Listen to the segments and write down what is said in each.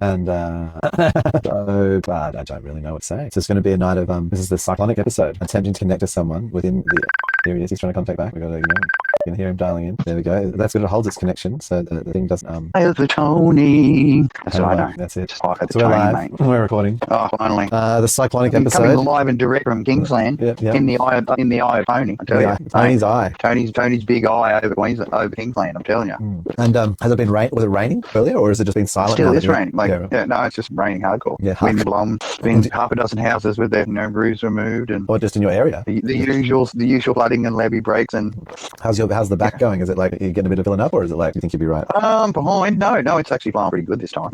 And so bad, I don't really know what to say. So it's going to be a night of this is the cyclonic episode, attempting to connect to someone within the. Here he is. He's trying to contact back. We got to, you can hear him dialing in. There we go. That's good. It holds its connection, so the thing doesn't. Hey, it's Tony. That's Hello. what I know. That's it. Just like So Tony, we're live. mate. We're recording. Oh, finally. The cyclonic Coming episode. live and direct from Kingsland. Yep. In the eye of Tony. I tell you. Tony's eye. Tony's big eye over Kingsland. I'm telling you. And has it been rain? Was it raining earlier, or has it just been silent? Still is raining. Yeah, It's just raining hardcore. Yeah, wind blowing. Been half a dozen houses with their roofs removed, and or just in your area. The usual flooding and levee breaks. And how's the back going? Is it like you're getting a bit of filling up, or is it like you think you'll be right? Behind. No, it's actually flowing pretty good this time.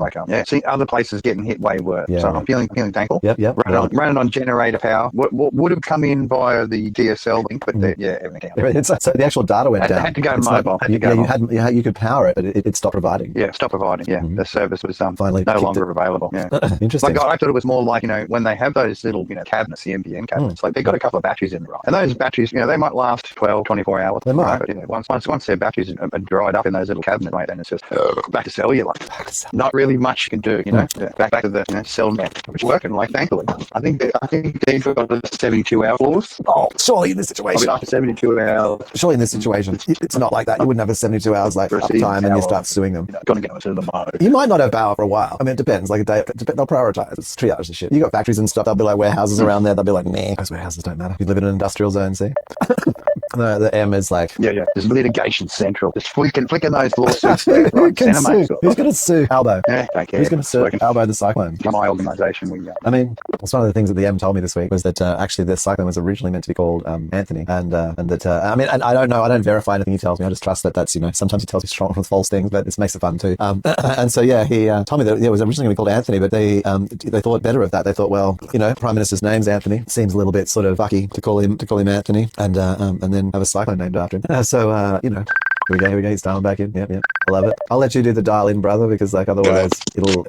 See other places getting hit way worse. Yeah, so I'm feeling thankful. Yep. Running on generator power. What would have come in via the DSL link, but everything else. So the actual data went down. Had to go mobile. You could power it, but it stopped providing. Yeah, stopped providing. Yeah, the service was finally no longer available. Yeah, interesting. I thought it was more like when they have those little cabinets, the MPN cabinets, like they've got a couple of batteries in there, and those batteries, they might last 12, 24 hours. They might. But, once their batteries are dried up in those little cabinets, right, then it's just back to cellular. Not really much you can do. Back to the cell net, which is working. Thankfully, I think they've got the 72-hour clause. Oh, surely in this situation. After 72 hours. Surely in this situation, it's not like that. You wouldn't have a 72 hours uptime and you start suing them. Going to go into the mode. You might not have power for a while. I mean, it depends. Like a day, they'll prioritize. It's triage and shit. You got factories and stuff. They'll be like warehouses around there. They'll be like, nah, those warehouses don't matter. You live in an industrial zone, see? The M is like... Yeah. There's litigation central. Just flicking those lawsuits there. Who's going to sue Albo? Yeah, don't care. Who's going to sue Albo the Cyclone? My organisation. I mean, it's one of the things that the M told me this week was that actually the Cyclone was originally meant to be called Anthony. And that, and I don't know. I don't verify anything he tells me. I just trust that that's, sometimes he tells me strong with false things, but this makes it fun too. And so, he told me that it was originally going to be called Anthony, but they thought better of that. They thought, well, Prime Minister's name's Anthony. Seems a little bit sort of fucky to call him Anthony and then have a cyclone named after him. Here we go. He's dialing back in. Yep. I love it. I'll let you do the dial in, brother, because otherwise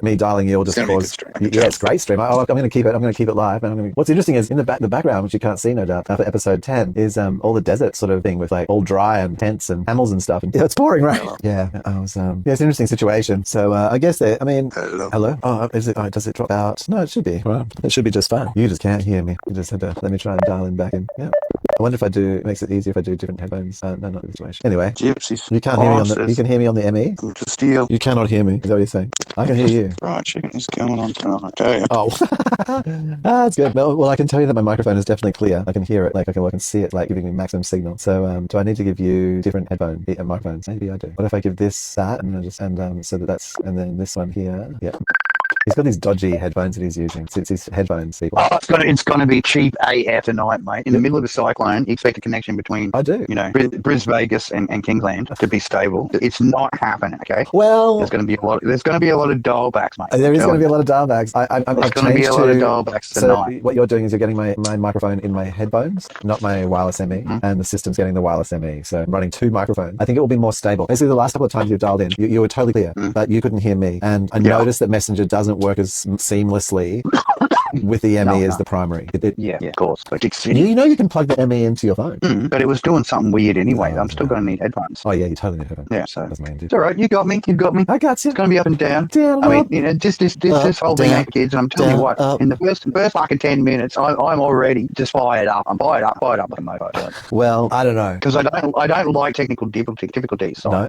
me dialing you will just cause. Yeah, it's a great stream. I'm going to keep it. I'm going to keep it live. And what's interesting is in the background, which you can't see, no doubt, for episode 10, is all the desert sort of thing with all dry and tents and camels and stuff. And it's boring, right? Yeah. It's an interesting situation. So I guess hello. Oh, is it? Oh, does it drop out? No, it should be. Well, it should be just fine. You just can't hear me. You just had to let me try and dial in back in. Yeah. I wonder if it makes it easier if I do different headphones. No, not the situation. Anyway. You can't hear me you can hear me on the ME? Just steal. You cannot hear me. Is that what you're saying? I can hear you. Right, chicken is coming on tonight. Okay. Oh. That's good. Well, I can tell you that my microphone is definitely clear. I can hear it. I can see it giving me maximum signal. So do I need to give you different microphones? Maybe I do. What if I give this that and then this one here? Yeah. He's got these dodgy headphones that he's using. It's his headphones. It's going to be cheap AF tonight, mate. In the middle of the cyclone, you expect a connection between Bris Vegas and Kingsland to be stable. It's not happening. Okay. Well, there's going to be a lot of dial backs, mate. There is going to be a lot of dial backs. There's going to be a lot of dial backs tonight. So what you're doing is you're getting my microphone in my headphones, not my wireless ME, and the system's getting the wireless ME. So I'm running two microphones. I think it will be more stable. Basically, the last couple of times you've dialed in, you were totally clear, but you couldn't hear me, and I noticed that Messenger doesn't work as seamlessly with the ME as the primary. Of course. But you can plug the ME into your phone. But it was doing something weird anyway. I'm still going to need headphones. Oh yeah, you totally need headphones. Yeah, so it's all right. You got me. I got you. It's going to be up and down. I mean, just this whole thing, kids. And I'm telling you what, in the first fucking 10 minutes, I'm already just fired up. I'm fired up like a mofo. Well, I don't know, because I don't like technical difficulties. So no.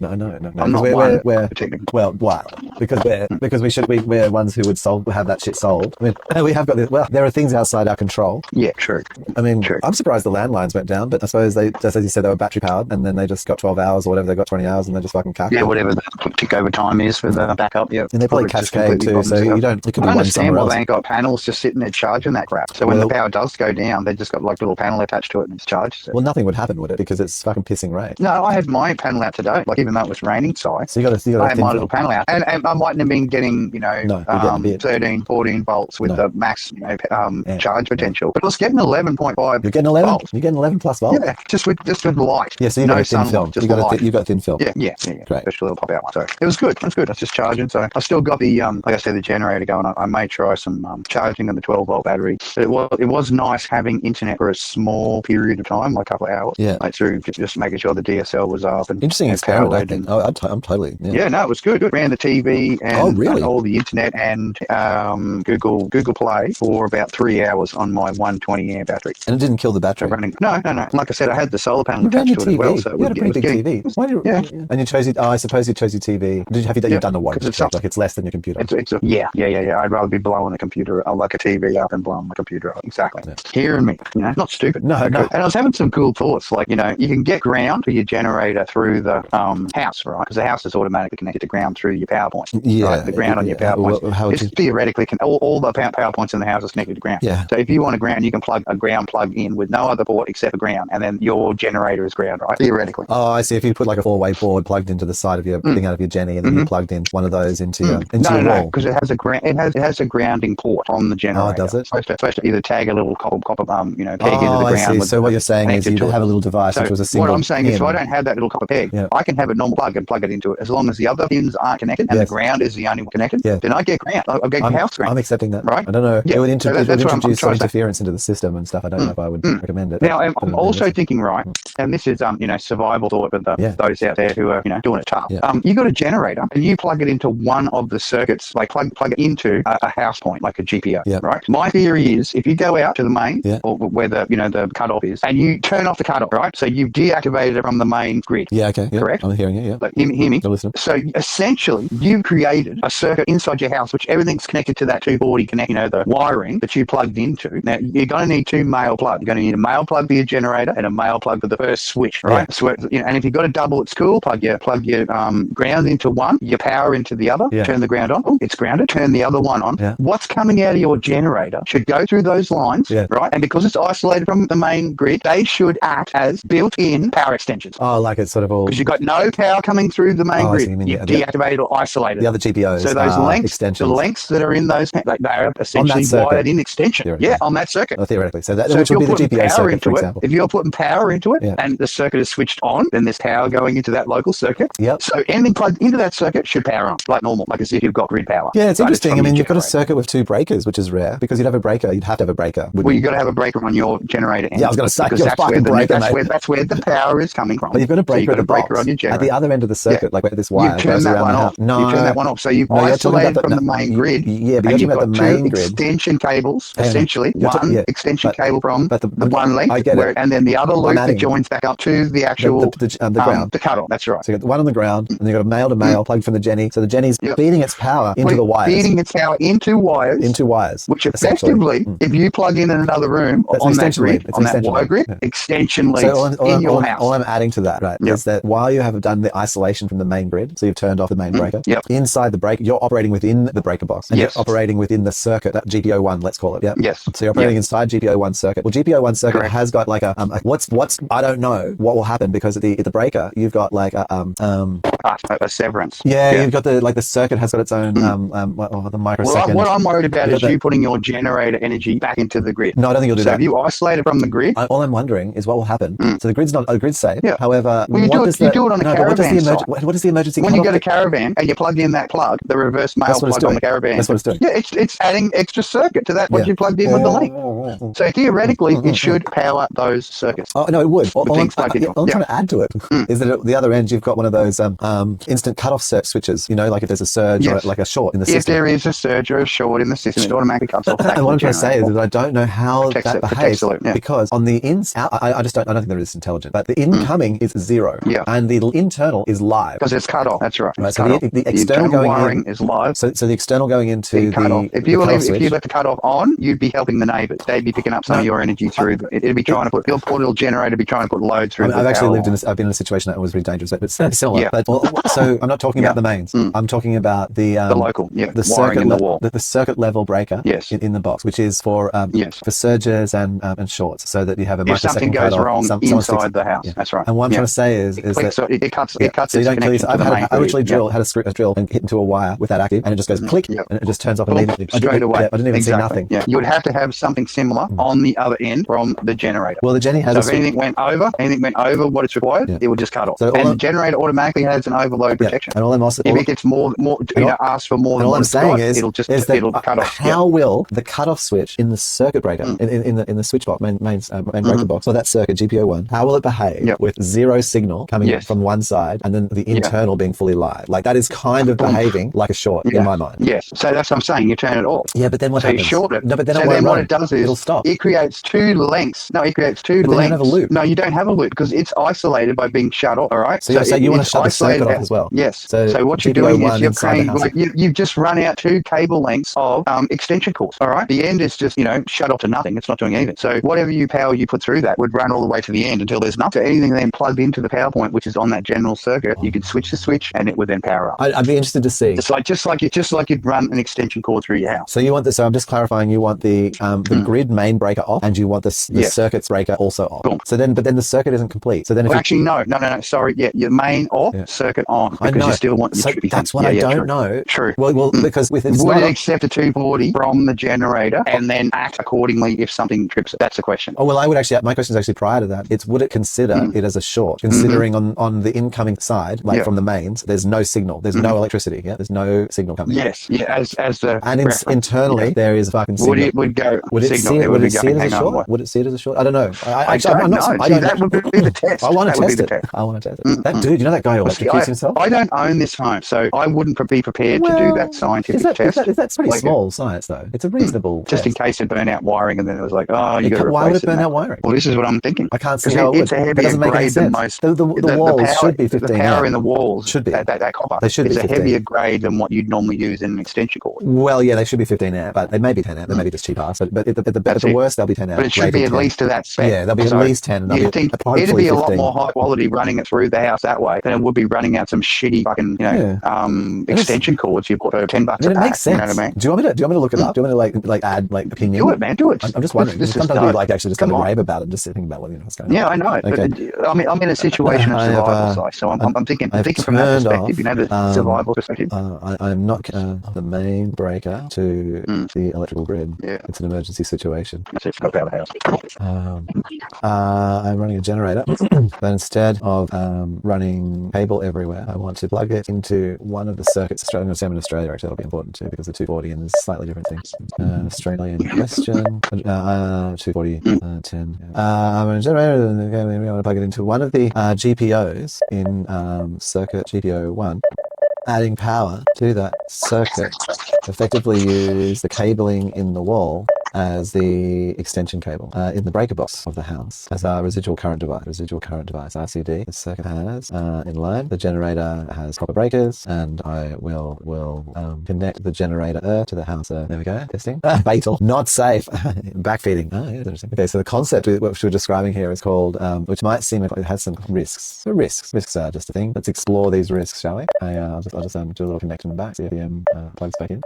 I'm not we're technical. Well, why? Because we're ones who would have that shit solved. I mean, we have got this. Well, there are things outside our control. Yeah, true. I mean, I'm surprised the landlines went down, but I suppose just as you said, they were battery powered, and then they just got 12 hours or whatever. They got 20 hours, and they just fucking cacked. Yeah, whatever the tick over time is for the backup. Yeah, and they probably cascade too, so you don't. It could be I one understand somewhere why else. they ain't got panels just sitting there charging that crap. So when the power does go down, they just got little panel attached to it and it's charged. So. Well, nothing would happen, would it? Because it's fucking pissing rain. No, I had my panel out today. Even though it was raining, so you got I had my little panel out, and I mightn't have been getting 13, 14 volts with the max max charge potential, but it was getting 11.5. You're getting 11. volts. You're getting 11 plus volts. Yeah, just with light. Yeah, so you've no got a thin sunlight, film. just You've got a thin film. Yeah. Great. Especially a little pop out one. So it was good. It was good. I was just charging. So I still got the like I said, the generator going. I may try some charging on the 12-volt battery. But it was nice having internet for a small period of time, like a couple of hours. Yeah. Like through just making sure the DSL was up and Interesting experiment, I think. and, I'm totally. yeah, no, it was good. It ran the TV and really? all the internet and Google Play for about 3 hours on my 120 amp battery. And it didn't kill the battery. So running, no. Like I said, I had the solar panel You ran attached your to it TV. as well. So You had a pretty big TV. Why did you, And you chose it. I suppose you chose your TV. You've done the wattage check? Like it's less than your computer. Yeah. I'd rather be blowing a computer like a TV up and blowing my computer up. Exactly. Yeah. Hearing me, not stupid. No. And I was having some cool thoughts, like you can get ground for your generator through the house, right? Because the house is automatically connected to ground through your power point. Yeah. Right? The ground on your power point. Well, it's theoretically all the power points in the house is connected to ground. Yeah. So if you want a ground, you can plug a ground plug in with no other port except for ground, and then your generator is ground, right? Theoretically. Oh, I see. If you put like a 4-way board plugged into the side of your thing out of your Jenny, and then you plugged in one of those into your wall. No, because it has a grounding port on the generator. Oh, does it? It's supposed to either tag a little copper peg into the ground. I see. So what you're saying is you have a little device which was a single. What I'm saying is, if I don't have that little copper peg, I can have a normal plug and plug it into it. As long as the other pins aren't connected and the ground is the only one connected, then I get ground. I get house ground. I'm accepting that. Right? I don't know. Yeah. It would introduce some I'm interference into the system and stuff. I don't know if I would recommend it. Now, I'm also thinking, right, and this is survival thought for those out there who are doing it tough. Yeah. You got a generator and you plug it into one of the circuits, like plug it into a house point, like a GPO, right? My theory is if you go out to the main or where the cutoff is, and you turn off the cutoff, right? So you've deactivated it from the main grid. Yeah, okay. Yeah. Correct? I'm hearing you, yeah. Like, hear me? I'm listening. So essentially, you've created a circuit inside your house, which everything's connected to that 240 connect, the wiring that you plugged into. Now, you're going to need two male plugs. You're going to need a male plug for your generator and a male plug for the first switch, right? Yeah. So, and if you've got a double, it's cool. Plug your ground into one, your power into the other, turn the ground on. It's grounded. Turn the other one on. Yeah. What's coming out of your generator should go through those lines, right? And because it's isolated from the main grid, they should act as built-in power extensions. Oh, like it's sort of all... Because you've got no power coming through the main grid. You've deactivated or isolated. The other GPOs. So those the lengths that are in those, they are essentially wired in extension. Yeah, on that circuit. Oh, theoretically. So which would be the GPO circuit, for example. If you're putting power into it and the circuit is switched on, then there's power going into that local circuit. Yep. So anything plugged into that circuit should power on, like normal, like as if you've got grid power. Yeah, it's interesting. I mean, you've got a circuit with two breakers, which is rare, because you'd have to have a breaker. Well, you've got to have a breaker on your generator end. Yeah, I was going to say, you're a fucking breaker, mate. That's where the power is coming from. But you've got a breaker, on your generator. At the other end of the circuit, like where this wire goes around the house. No, you turn that one off. So you've isolated from the main grid. Yeah, but you're talking about the main grid. Extension cables, essentially. One extension cable from the one length, I get it. And then the other loop that joins back up to the actual ground. The cutoff. That's right. So you got the one on the ground, and you got a male to male plugged from the Jenny. So the Jenny's feeding its power into the wires. Feeding its power into wires. Which effectively, if you plug in another room on that grid, on that wire grid, extension leads in your house. All I'm adding to that, right, is that while you have done the isolation from the main grid, so you've turned off the main breaker, inside the breaker, you're operating within the breaker box. And you're operating within the circuit, that GPO1, let's call it. Yeah. Yes. So you're operating inside GPO1 circuit. Well, GPO1 circuit has got like what's I don't know what will happen, because at the breaker you've got like a severance. Yeah, you've got the circuit has got its own the microsecond. What I'm worried about is you putting your generator energy back into the grid. No, I don't think you'll do that. So if you isolate it from the grid, all I'm wondering is what will happen. So the grid's safe. Yeah. However, you do it on a caravan site. What is the emergency? When you go to caravan and you plug in that plug, the reverse male plug on the caravan. That's what it's doing. Yeah, it's adding extra circuit to that what you plugged in with the link. So theoretically, it should power those circuits. Oh no, it would. All I'm trying to add to it is that at the other end you've got one of those instant cutoff switches. Like if there's a surge or like a short in the system. If there is a surge or a short in the system, it automatically cuts off. And what I'm trying to say is that I don't know how that behaves, because on the I don't think that it's intelligent, but the incoming is 0, and the internal is live because it's cut off. That's right. So the external going wiring is live. So the external going into the if you let the cutoff on, you'd be helping the neighbours. They'd be picking up some of your energy through. It'd be trying to put your portable generator, be trying to put load through. I've actually I've been in a situation that was really dangerous, but similar. Yeah. But, so I'm not talking about the mains. I'm talking about the local, the circuit in the wall, the circuit level breaker. In the box, which is for surges and shorts, so that you have a microsecond cutoff. If something goes wrong inside the house, that's right. And what I'm trying to say is that it cuts. So you don't kill yourself. I literally had a drill hit into a wire with that active, and it just goes click, and it just turns off immediately. Straight away. I didn't even see nothing. Yeah, you would have to have something similar on the other end from the generator. Well, the Jenny has so if anything went over what it's required, it would just cut off. So and the generator automatically has an overload protection. And all I'm also, if it gets more, asks for more than all what I'm it's saying got, is it'll cut off. How will the cutoff switch in the circuit breaker in the switch box, main breaker box, or that circuit GPO1, how will it behave with zero signal coming from one side and then the internal being fully live? Like that is kind of behaving like a short in my mind. Yes. So that's what I'm saying. You turn it off. Yeah, but then what happens? You short it. No, but then what it does is it'll stop. It creates two lengths. No, it creates two lengths. Then you don't have a loop. No, you don't have a loop because it's isolated by being shut off. All right. So you want to shut the circuit off as well. Yes. So what you're doing is you're creating, you've just run out two cable lengths of extension cords. All right. The end is just shut off to nothing. It's not doing anything. So whatever power you put through that would run all the way to the end until there's nothing. So anything then plugged into the power point, which is on that general circuit, you can switch the switch and it would then power up. I'd be interested to see. Just like you'd run an extension cord through your house. So you want the. So I'm just clarifying. You want the grid main breaker off, and you want the circuit's breaker also off. Boom. So then, but then the circuit isn't complete. So then, no. Sorry. Yeah, your main off, circuit on, because you still want. So that's what I don't know. True. Well, because with would it accept a 240 from the generator and then act accordingly if something trips it? That's the question. Oh well, I would actually. My question is actually prior to that. It's would it consider it as a short, considering on the incoming side, like from the mains, there's no signal, there's no electricity. Yeah, there's no signal coming. Yes. Yeah. As the and internally there is a fucking signal. Would it see it as a short? Would it see it as a short? I don't know. I don't know. That would be the test. I want to test it. I want to test it. That dude, that guy who electrocutes himself. I don't own this home, so I wouldn't be prepared to do that scientific test. That's pretty small science, though. It's a reasonable just in case it burnt out wiring, and then it was like, oh, you got to replace it. Why would it burn out wiring? Well, this is what I'm thinking. I can't see how it would. That doesn't make any sense. The walls should be 15 amp. The power in the walls should be. That copper. They should be 15. It's a heavier grade than what you'd normally use in an extension cord. Well, yeah, they should be 15 amp, but they may be 10 amp. They may be just cheap ass. But at the worst, they'll be 10 amp. But it should be at least to that spec. Yeah, they'll be at least 10. You'd think it'd be a lot more high quality running it through the house that way than it would be running out some shitty fucking extension cords you put for $10 a pack. It makes sense. You know what I mean? Do you want me to look it up? Do you want me to like add like opinion? Do it, man. Do it. I'm just wondering. Sometimes we actually just kind of rave about it, just thinking about what's going on. Yeah, I know it. Okay. But, I'm in a situation of survival, so I'm thinking from that perspective. The survival perspective. I'm not the main breaker to the electrical grid. Yeah, it's an emergency situation. That's it. Got power the house. I'm running a generator, but instead of running cable everywhere, I want to plug it into one of the circuits. I'm going to say I'm in Australia. Actually, that'll be important too because the 240 and there's slightly different things. Australian question. 240 10. I'm a generator, and I want to plug it into one of the GPOs in circuit GPO1. Adding power to that circuit, effectively use the cabling in the wall as the extension cable in the breaker box of the house as our residual current device, RCD. The circuit has in line. The generator has proper breakers, and I will connect the generator to the house. There we go. Testing. Fatal. Not safe. Backfeeding. Oh, yeah, interesting. Okay, so the concept which we're describing here is called, which might seem like it has some risks. So risks are just a thing. Let's explore these risks, shall we? I'll just do a little connection back, see if the plugs back in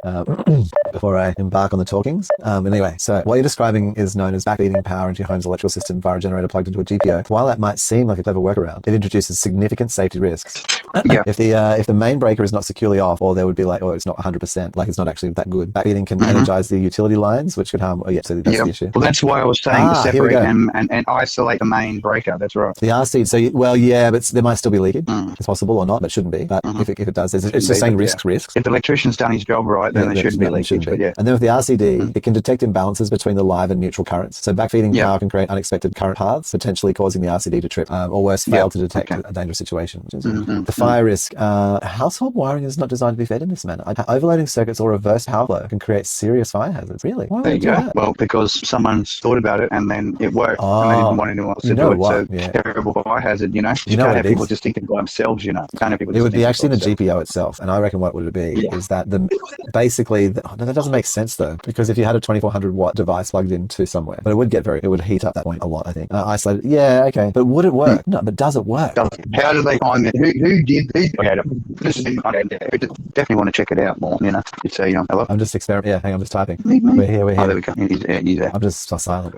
before I embark on the talkings. Anyway, so what you're describing is known as backfeeding power into your home's electrical system via a generator plugged into a GPO. While that might seem like a clever workaround, it introduces significant safety risks. If the main breaker is not securely off, or there would be it's not 100%, like it's not actually that good. Backfeeding can energize the utility lines, which could harm. So that's the issue. Well, that's why I was saying to separate and isolate the main breaker. That's right. The RC. So but there might still be leakage. It's possible or not, but shouldn't be. But if it does, it's just saying risks. If the electrician's done his job right, then there shouldn't be leakage. But and then with the RCD, it can detect imbalances between the live and neutral currents. So backfeeding power can create unexpected current paths, potentially causing the RCD to trip, or worse, fail to detect a dangerous situation. The fire risk. Household wiring is not designed to be fed in this manner. Overloading circuits or reverse power flow can create serious fire hazards. Really? Why would there you do that? Well, because someone's thought about it and then it worked, and they didn't want anyone else to do it. So terrible fire hazard. You can't have people just thinking by themselves. You can't have people. It would be actually in the GPO itself, and I reckon what would it be is that basically that doesn't make sense though, because if you had a 2400 what device plugged into somewhere. But it would heat up that point a lot, I think. Isolated, yeah, okay. But would it work? No, but does it work? How do they find it? Who did this? Definitely want to check it out more, you know. It's hello? I'm just experimenting. Yeah, hang on, I'm just typing. Me. We're here. Oh, there we go. He's there. I'm just silent.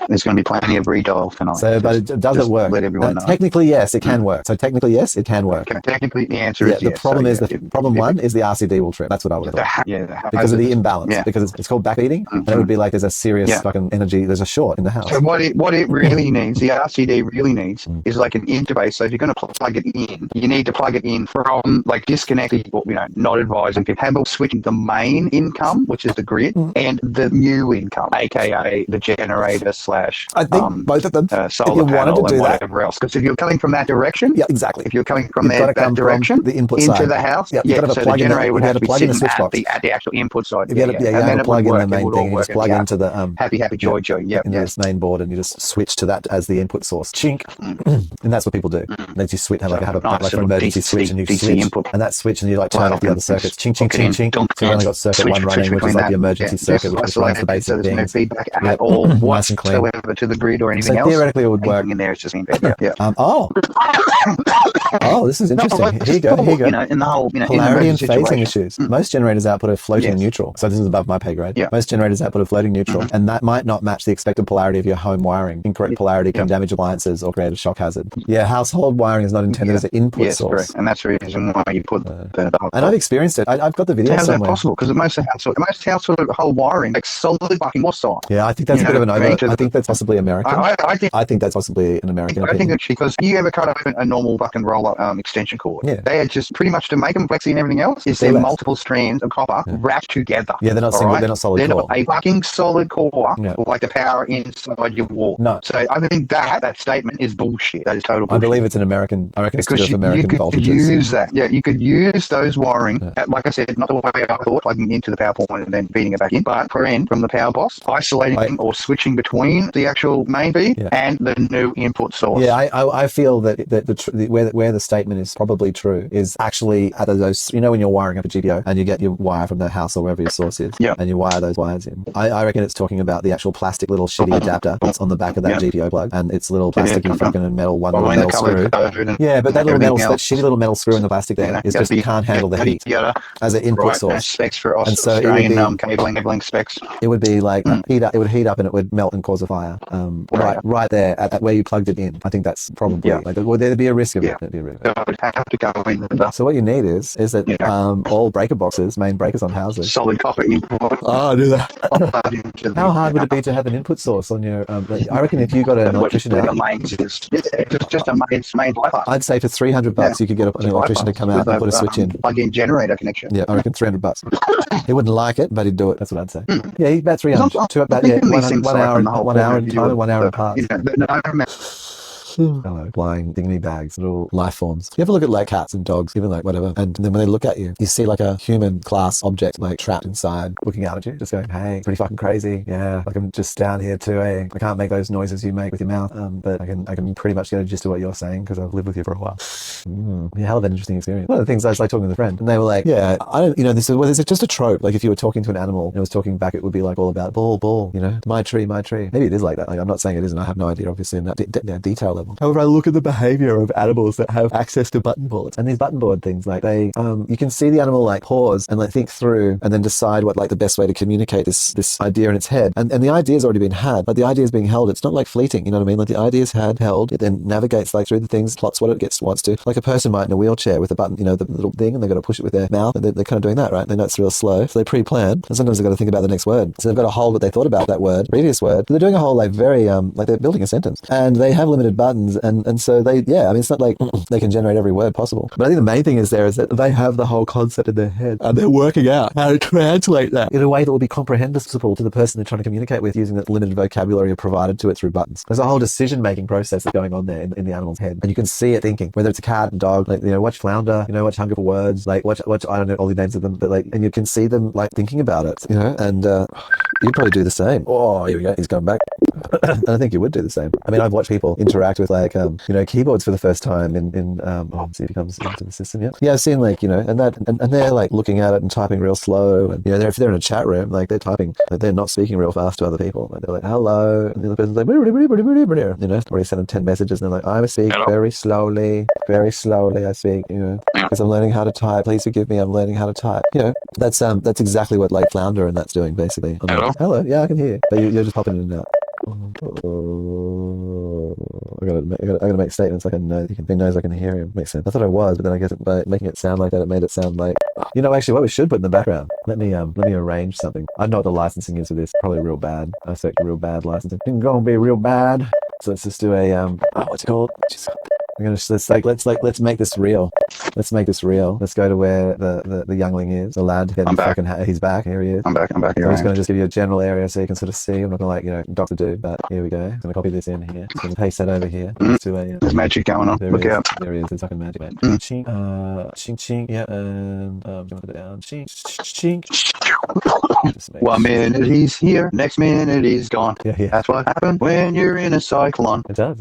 There's going to be plenty of redial tonight. So, but does it work? Let everyone know. Technically, yes, it can work. So technically, yes, it can work. Okay, technically, the answer is yes. The problem is problem one is the RCD will trip. That's what I would have thought. Because of the imbalance. Yeah. Because it's called backbeating, and it would be like there's a serious fucking energy. There's a short in the house. So what it really needs, the RCD really needs, is like an interface. So if you're going to plug it in, you need to plug it in from like disconnected, not advising. You have switching the main income, which is the grid, and the new income, aka the generator / I think both of them. Solar panel and whatever else. Because if you're coming from that direction, yeah, exactly. If you're coming from that direction, the input into side. the house, so the generator would have to be plug in the sitting switch box at the actual input side. You have to plug in the main thing. You just plug into the happy joy. Into this main board, and you just switch to that as the input source. Chink, and that's what people do. They just switch, have an emergency switch, and you switch, and that switch, and you turn off the other circuits. Chink, chink, chink, chink. So you only got circuit one running, which is like the emergency circuit, which runs the basic things. There's no feedback at all whatsoever to the grid or anything else. So theoretically, it would work. In there, it's just this is interesting. Here you go. In the whole, polarity and phasing issues. Most generators output are floating neutral. So this is above my pay grade. Most generators output are floating neutral, and that might not match the expected polarity of your home wiring. Incorrect polarity can damage appliances or create a shock hazard. Yeah, household wiring is not intended as an input source. Correct. And that's the reason why you put and I've experienced it. I've got the video somewhere. How's that possible? Because most household whole wiring, like solid fucking what's on. Yeah, I think that's a bit of an over. I think that's possibly American. I think that's possibly an American opinion. I think it's because you ever cut open a normal fucking roller extension cord. Yeah. They are just pretty much to make them flexy and everything else. Is there multiple strands of copper wrapped together? Yeah, they're not single. Right? They're not solid core. They're not a fucking solid core like the power inside your wall. No. So I think that statement is bullshit. That is total bullshit. I believe it's an American. I reckon it's because American voltages. You could use that. Yeah, you could use those wiring. Like I said, not the way I thought, plugging into the power point and then feeding it back in, but from the power box, isolating or switching between the actual main feed and the new input source. Yeah, I feel that where the statement is probably true is actually at those, when you're wiring up a GPO and you get your wire from the house or wherever your source is, and you wire those wires in. I reckon it's talking about the actual plastic little shitty adapter that's on the back of that GPO plug, and it's little plasticky fucking metal one little metal screw. Yeah, but that shitty little metal screw in the plastic there is just can't handle the heat as an input source. Specs for and so Australian cabling specs. It would be like it would heat up and it would melt and cause a fire. Right there at where you plugged it in. I think that's probably there'd be a risk of it. There'd be a risk. So I would have to go in. So what you need is that all breaker boxes, main breakers on houses, solid copper input. Oh, do that. How hard would it be to have an input source on your? I reckon if you got an electrician out, just a main bypass. I'd say for $300 you could get an electrician to come out and put a switch in. Plug-in generator connection. Yeah, I reckon $300. He wouldn't like it, but he'd do it. That's what I'd say. Yeah, he's about 300. About 1 hour in time and 1 hour in parts. Hello, flying thingy bags, little life forms. You ever look at like cats and dogs, even like whatever, and then when they look at you, you see like a human class object like trapped inside, looking out at you, just going, "Hey, pretty fucking crazy." Yeah, like I'm just down here too. I can't make those noises you make with your mouth, but I can pretty much get a gist of what you're saying because I've lived with you for a while. Yeah, hell of an interesting experience. One of the things I was like talking with a friend, and they were like, "Yeah, I don't, this is just a trope. Like if you were talking to an animal and it was talking back, it would be like all about ball, my tree, my tree. Maybe it is like that. Like I'm not saying it isn't. I have no idea, obviously, in that detail level. However, I look at the behavior of animals that have access to button boards, and these button board things, like they, you can see the animal like pause and like think through and then decide what like the best way to communicate this idea in its head, and the idea's already been had, but the idea is being held. It's not like fleeting, you know what I mean? Like the idea's held, it then navigates like through the things, plots what it wants to, like a person might in a wheelchair with a button, the little thing, and they've got to push it with their mouth, and they're kind of doing that, right? They know it's real slow, so they pre-plan, and sometimes they've got to think about the next word, so they've got to hold what they thought about that word, previous word, but they're doing a whole like very like they're building a sentence, and they have limited buttons, and so they, it's not like they can generate every word possible, but I think the main thing is that they have the whole concept in their head, and they're working out how to translate that in a way that will be comprehensible to the person they're trying to communicate with, using that limited vocabulary provided to it through buttons. There's a whole decision-making process that's going on there in the animal's head, and you can see it thinking, whether it's a cat and dog, like, watch Flounder, watch Hunger for Words, like watch I don't know all the names of them, but like, and you can see them like thinking about it, and you'd probably do the same. Oh, here we go, he's going back. And I think you would do the same. I mean, I've watched people interact with like, keyboards for the first time let's see if he comes into the system yet. Yeah, I've seen like, and they're like looking at it and typing real slow. And, if they're in a chat room, like they're typing, like, they're not speaking real fast to other people. Like, they're like, hello. And the other person's like, already sent them 10 messages. And they're like, I speak very slowly, I speak, because I'm learning how to type. Please forgive me. I'm learning how to type. That's exactly what like Flounder and that's doing basically. Hello? Hello. Yeah, I can hear you. But you're just popping in and out. I gotta make statements like I know he knows I can hear him. Makes sense. I thought I was, but then I guess by making it sound like that, it made it sound like actually what we should put in the background. Let me arrange something. I know what the licensing is for this. Probably real bad. I expect real bad licensing. It's gonna be real bad. So let's just do a what's it called? Let's make this real. Let's make this real. Let's go to where the youngling is, the lad. I'm back. He's back. Here he is. I'm back. So I'm just going to just give you a general area so you can sort of see. I'm not going to Doctor Do, but here we go. I'm going to copy this in here. I'm going to paste that over here. There's magic going on. Look out. There he is. There's fucking magic, man. Chink, chink, yeah, and jump it down. Chink, chink. 1 minute he's here, next minute he's gone. Yeah. That's what happens when you're in a cyclone. It does.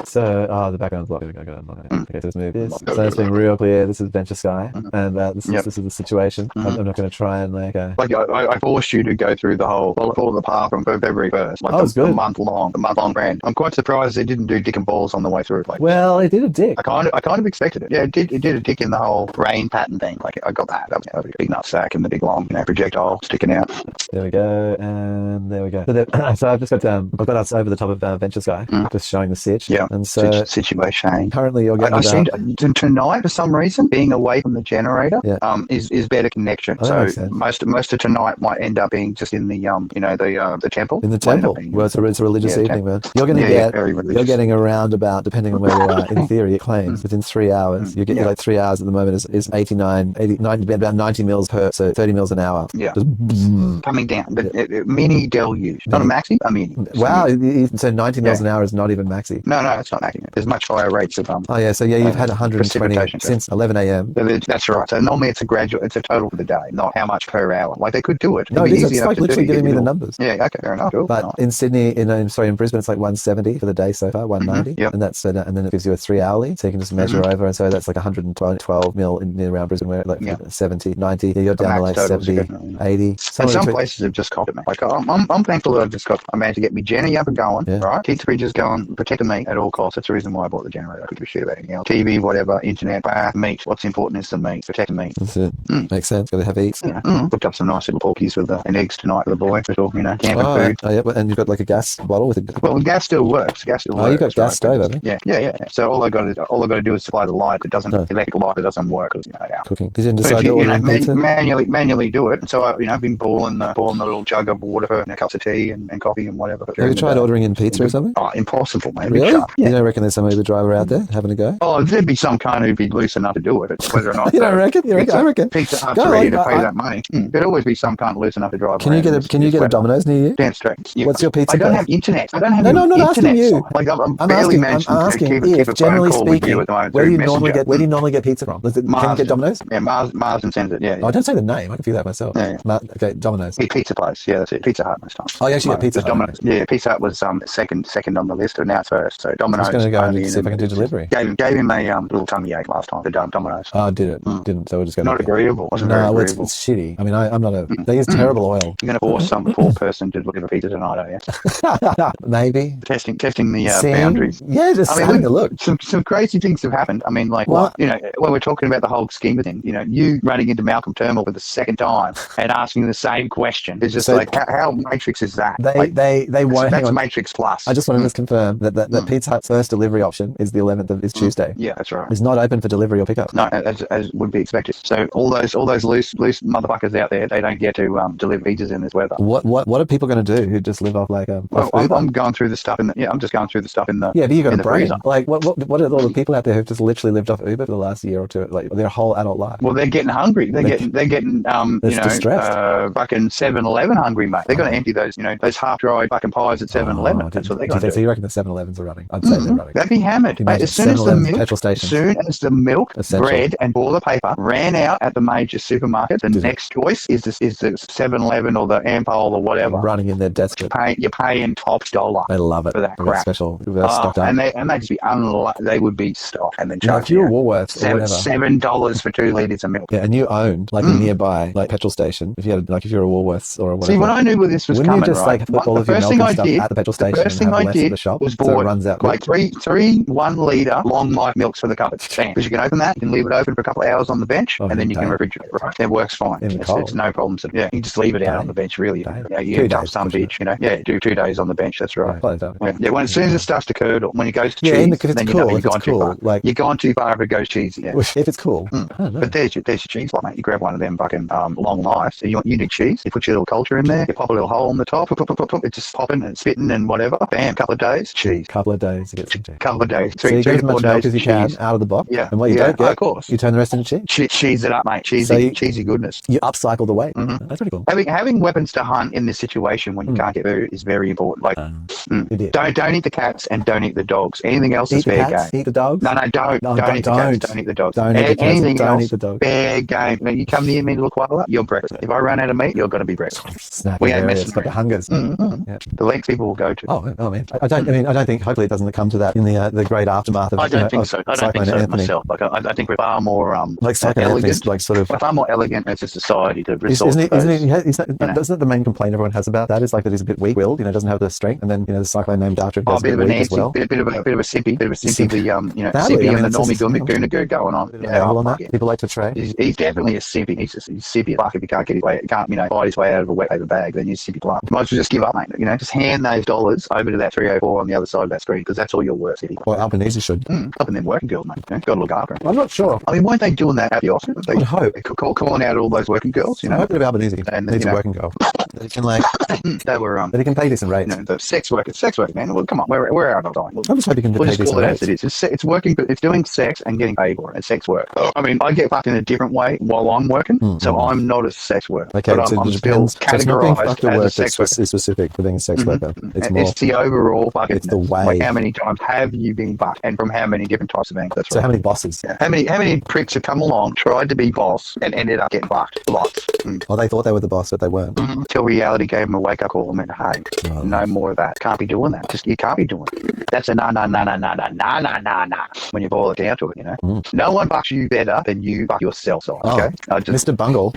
So, the background's blocked. Okay, so let's move this. So it's being real clear. This is Venture Sky, and this is the situation. I'm not going to try and I forced you to go through the whole of the path from February 1st, the month long brand. I'm quite surprised they didn't do dick and balls on the way through. Well, it did a dick. I kind of expected it. Yeah, it did a dick in the whole rain pattern thing. Like I got that. That was a big nut sack and the big long projectile sticking out. There we go, and there we go. So I've just got I've got us over the top of Venture Sky, just showing the sitch. Yeah, and so situation. Currently, you're getting. I seem tonight for some reason being away from the generator. Is better connection. So most of tonight might end up being just in the the temple. In the temple. Well, it's a religious evening, man. You're going to you're getting around about, depending on where you are. In theory, it claims within 3 hours. You're getting like 3 hours at the moment is 89, about 90 mils per, so 30 mils an hour. Yeah. Just coming down. But mini deluge. Not a maxi, a mini. Wow. So 90 mils an hour is not even maxi. No, it's not maxi. There's much higher rates of Oh yeah, so you've had 120 since 11 a.m. That's right. So normally it's a total for the day, not how much per hour. Like they could do it. No, it is. It's like literally giving me the numbers. Yeah, okay, fair enough. Cool. But in Sydney, in Brisbane, it's like 170 for the day so far, 190, and that's and then it gives you a 3 hourly, so you can just measure over, and so that's like 112 mil in around Brisbane, where like 70, 90. You're down to like 70, 80. And some places have just copied me. Like I'm thankful that I've just got a man to get me Jenny up and going. Right, keep the fridges going, protecting me at all costs. That's the reason why I bought the generator. I could give a shit about anything else. TV, whatever, internet, meat. What's important is the meat. Protecting meat. That's it. Makes sense. Got to have eats. Cooked up some nice little porkies with and eggs tonight for the boy. For camping food. Oh yeah, and you've got like a gas bottle with a. Well, gas still works. Oh, you've got gas stove, haven't you? Yeah. So all I got to do is supply the light. It doesn't electrical light. It doesn't work. Cooking. Did you decide to order pizza? Manually do it. So I've been boiling the little jug of water for cups of tea and coffee and whatever. Have you tried ordering in pizza or something? Oh, impossible, mate. Really? You don't reckon there's some Uber driver out there having a go? Oh, there'd be some kind who'd be loose enough to do it. It's whether or not you don't reckon? I reckon. Pizza Hut's ready to pay that money. There'd always be some kind loose enough to drive. Can you get a Domino's near you? Damn straight. Yeah. What's your pizza? I don't have internet. No, I'm not asking you. Like I'm asking if, generally speaking, where do you normally get pizza from? Can you get Domino's? Yeah, Marsden sends it. Yeah. Oh, don't say the name. I can figure that myself. Yeah. Okay, Domino's. Pizza place. Yeah, that's it. Pizza Hut most times. Oh, you actually get Pizza Hut. Domino's. Yeah, Pizza Hut was second on the list, and now it's first. So Domino's. I'm just going to go and see if I can do delivery. Gave him a little tummy ache last time. The Domino's. Oh, did it? Didn't. So we're just going. Not agreeable. Wasn't very agreeable. It's shitty. I mean, I'm not a. They use terrible oil. You're going to force some poor person to deliver pizza tonight, are you? Maybe. Testing the boundaries. Yeah, just having a look. Some crazy things have happened. I mean, like what? When we're talking about the whole scheme of things, you running into Malcolm Turnbull for the second time and asking the same question. It's just like how Matrix is that? They won't. That's Matrix Plus. I just want to just confirm that Pizza Hut's first delivery option is the 11th is Tuesday. Yeah, that's right. It's not open for delivery or pickup. No, as would be expected. So all those loose motherfuckers out there, they don't get to deliver pizzas in this weather. What are people going to do who just live off like I'm going through the stuff in the. Yeah, I'm just going through the stuff in the. Yeah, but you got a brain. Freezer. Like what are all the people out there who've just literally lived off Uber for the last year or two, like their whole adult life? Well, they're getting hungry. They're getting fucking 7-Eleven hungry, mate. They're going to empty those those half-dried fucking pies at 7-Eleven. That's what they're going to do. So you reckon the 7-Elevens are running? I'd say they're running. They'd be hammered. Mate, as soon as the petrol station. Soon as the milk, Essential. bread, and boiler paper, ran out at the major supermarket. The next choice is the 7-Eleven or the Ampol or whatever. Running in there desperate. You're paying top dollar. They love it for that They got crap. special. They're stocked up. And they'd just be they would be stocked and then You know, charged if you were Woolworths or whatever, $7 for 2 litres of milk. yeah, and you owned like a nearby like petrol station. If you had like if you're a Woolworths or whatever. See, when I knew where this was wouldn't coming, you just right, like put all of your milk and stuff at the petrol station first thing and have I less at did the shop was so it bought runs out like quick? three 1 litre long life milks for the cupboard. Because you can open that, you can leave it open for a couple of hours on the bench, and then you can refrigerate it. Right? It works fine. It's no problem. Yeah, you just leave it out on the bench. Really, yeah, you can dump some bitch. You know, yeah, do 2 days on the bench. That's right. Yeah, when as soon as it starts to curdle, when it goes to cheese, then you know you've gone too far. Like you've gone too far if it goes cheesy. Yeah. If it's cool, but there's your cheese, like, mate. You grab one of them fucking long lives. So you need cheese. You put your little culture in there. You pop a little hole in the top. It's just popping and spitting and whatever. Bam, couple of days, cheese. Couple of days to get some cheese. Couple of days, so you get as much milk as you can cheese. out of the box. Yeah, and what you don't get, of course, you turn the rest into cheese. Cheese it up, mate. Cheesy goodness. You upcycle the weight. That's pretty cool. Having weapons to hunt in this situation when you can't get food is very important. Like, don't eat the cats and don't eat the dogs. Anything else is fair game. Eat the dogs. No, don't eat the cats. Don't eat the dogs. Don't eat the cats. Anything Don't else, eat the dogs. fair game. When you come near me to look well, you're breakfast. If I run out of meat, you're going to be breakfast. Snack We ain't areas, messing got the hungers. Yeah. The lengths people will go to. Oh man, I don't think. Hopefully, it doesn't come to that in the great aftermath of. I don't think so. I don't think so Anthony. myself. Like, I think we're far more like Cyclone Anthony's like sort of. We're far more elegant as a society to resolve. Isn't that the main complaint everyone has about that? Is like that he's a bit weak-willed. You know, doesn't have the strength, and then the cyclone named after him. A bit of an Nancy, bit of a simpy, simpy and the normie goonagoo going on. People like to trade. He's definitely a simpy. He's simpy. Like if he can't get his way, fight his way out of a wet paper bag, then he's simpy plump. You might as well just give up, mate. You know, just hand those dollars over to that 304 on the other side of that screen, because that's all you're worth. Well, Albanese should. Up in them working girls, mate. Got to look after them. I'm not sure. I mean, weren't they doing that at the Oscars? I would hope. Calling out all those working girls, you know. I hope that Albanese needs a working girl. That he can they were that he can pay decent rates. You know, the sex workers, man. Well, come on, we're out of time. I'm just hoping he can pay decent rates. It is. It's working, but it's doing sex and getting paid for it. It's sex work. I mean, I get fucked in a different way while I'm working, so I'm not a sex worker. Okay, but so I'm it still depends. So it's not being categorized fucked at as a work sex worker. that's specific for being a sex worker. It's more. It's the overall fucking. It's the way. Like, how many times have you been fucked, and from how many different types of angles? That's so right. how many bosses? Yeah. How many pricks have come along, tried to be boss, and ended up getting fucked? Lots. Well, they thought they were the boss, but they weren't. Until reality gave them a wake up call and went, hey, no more of that. Can't be doing that. You can't be doing it. That's a nah. When you boil it down to it, you know. No one fucks you better than you fuck yourself. Okay. Mr. Bungle.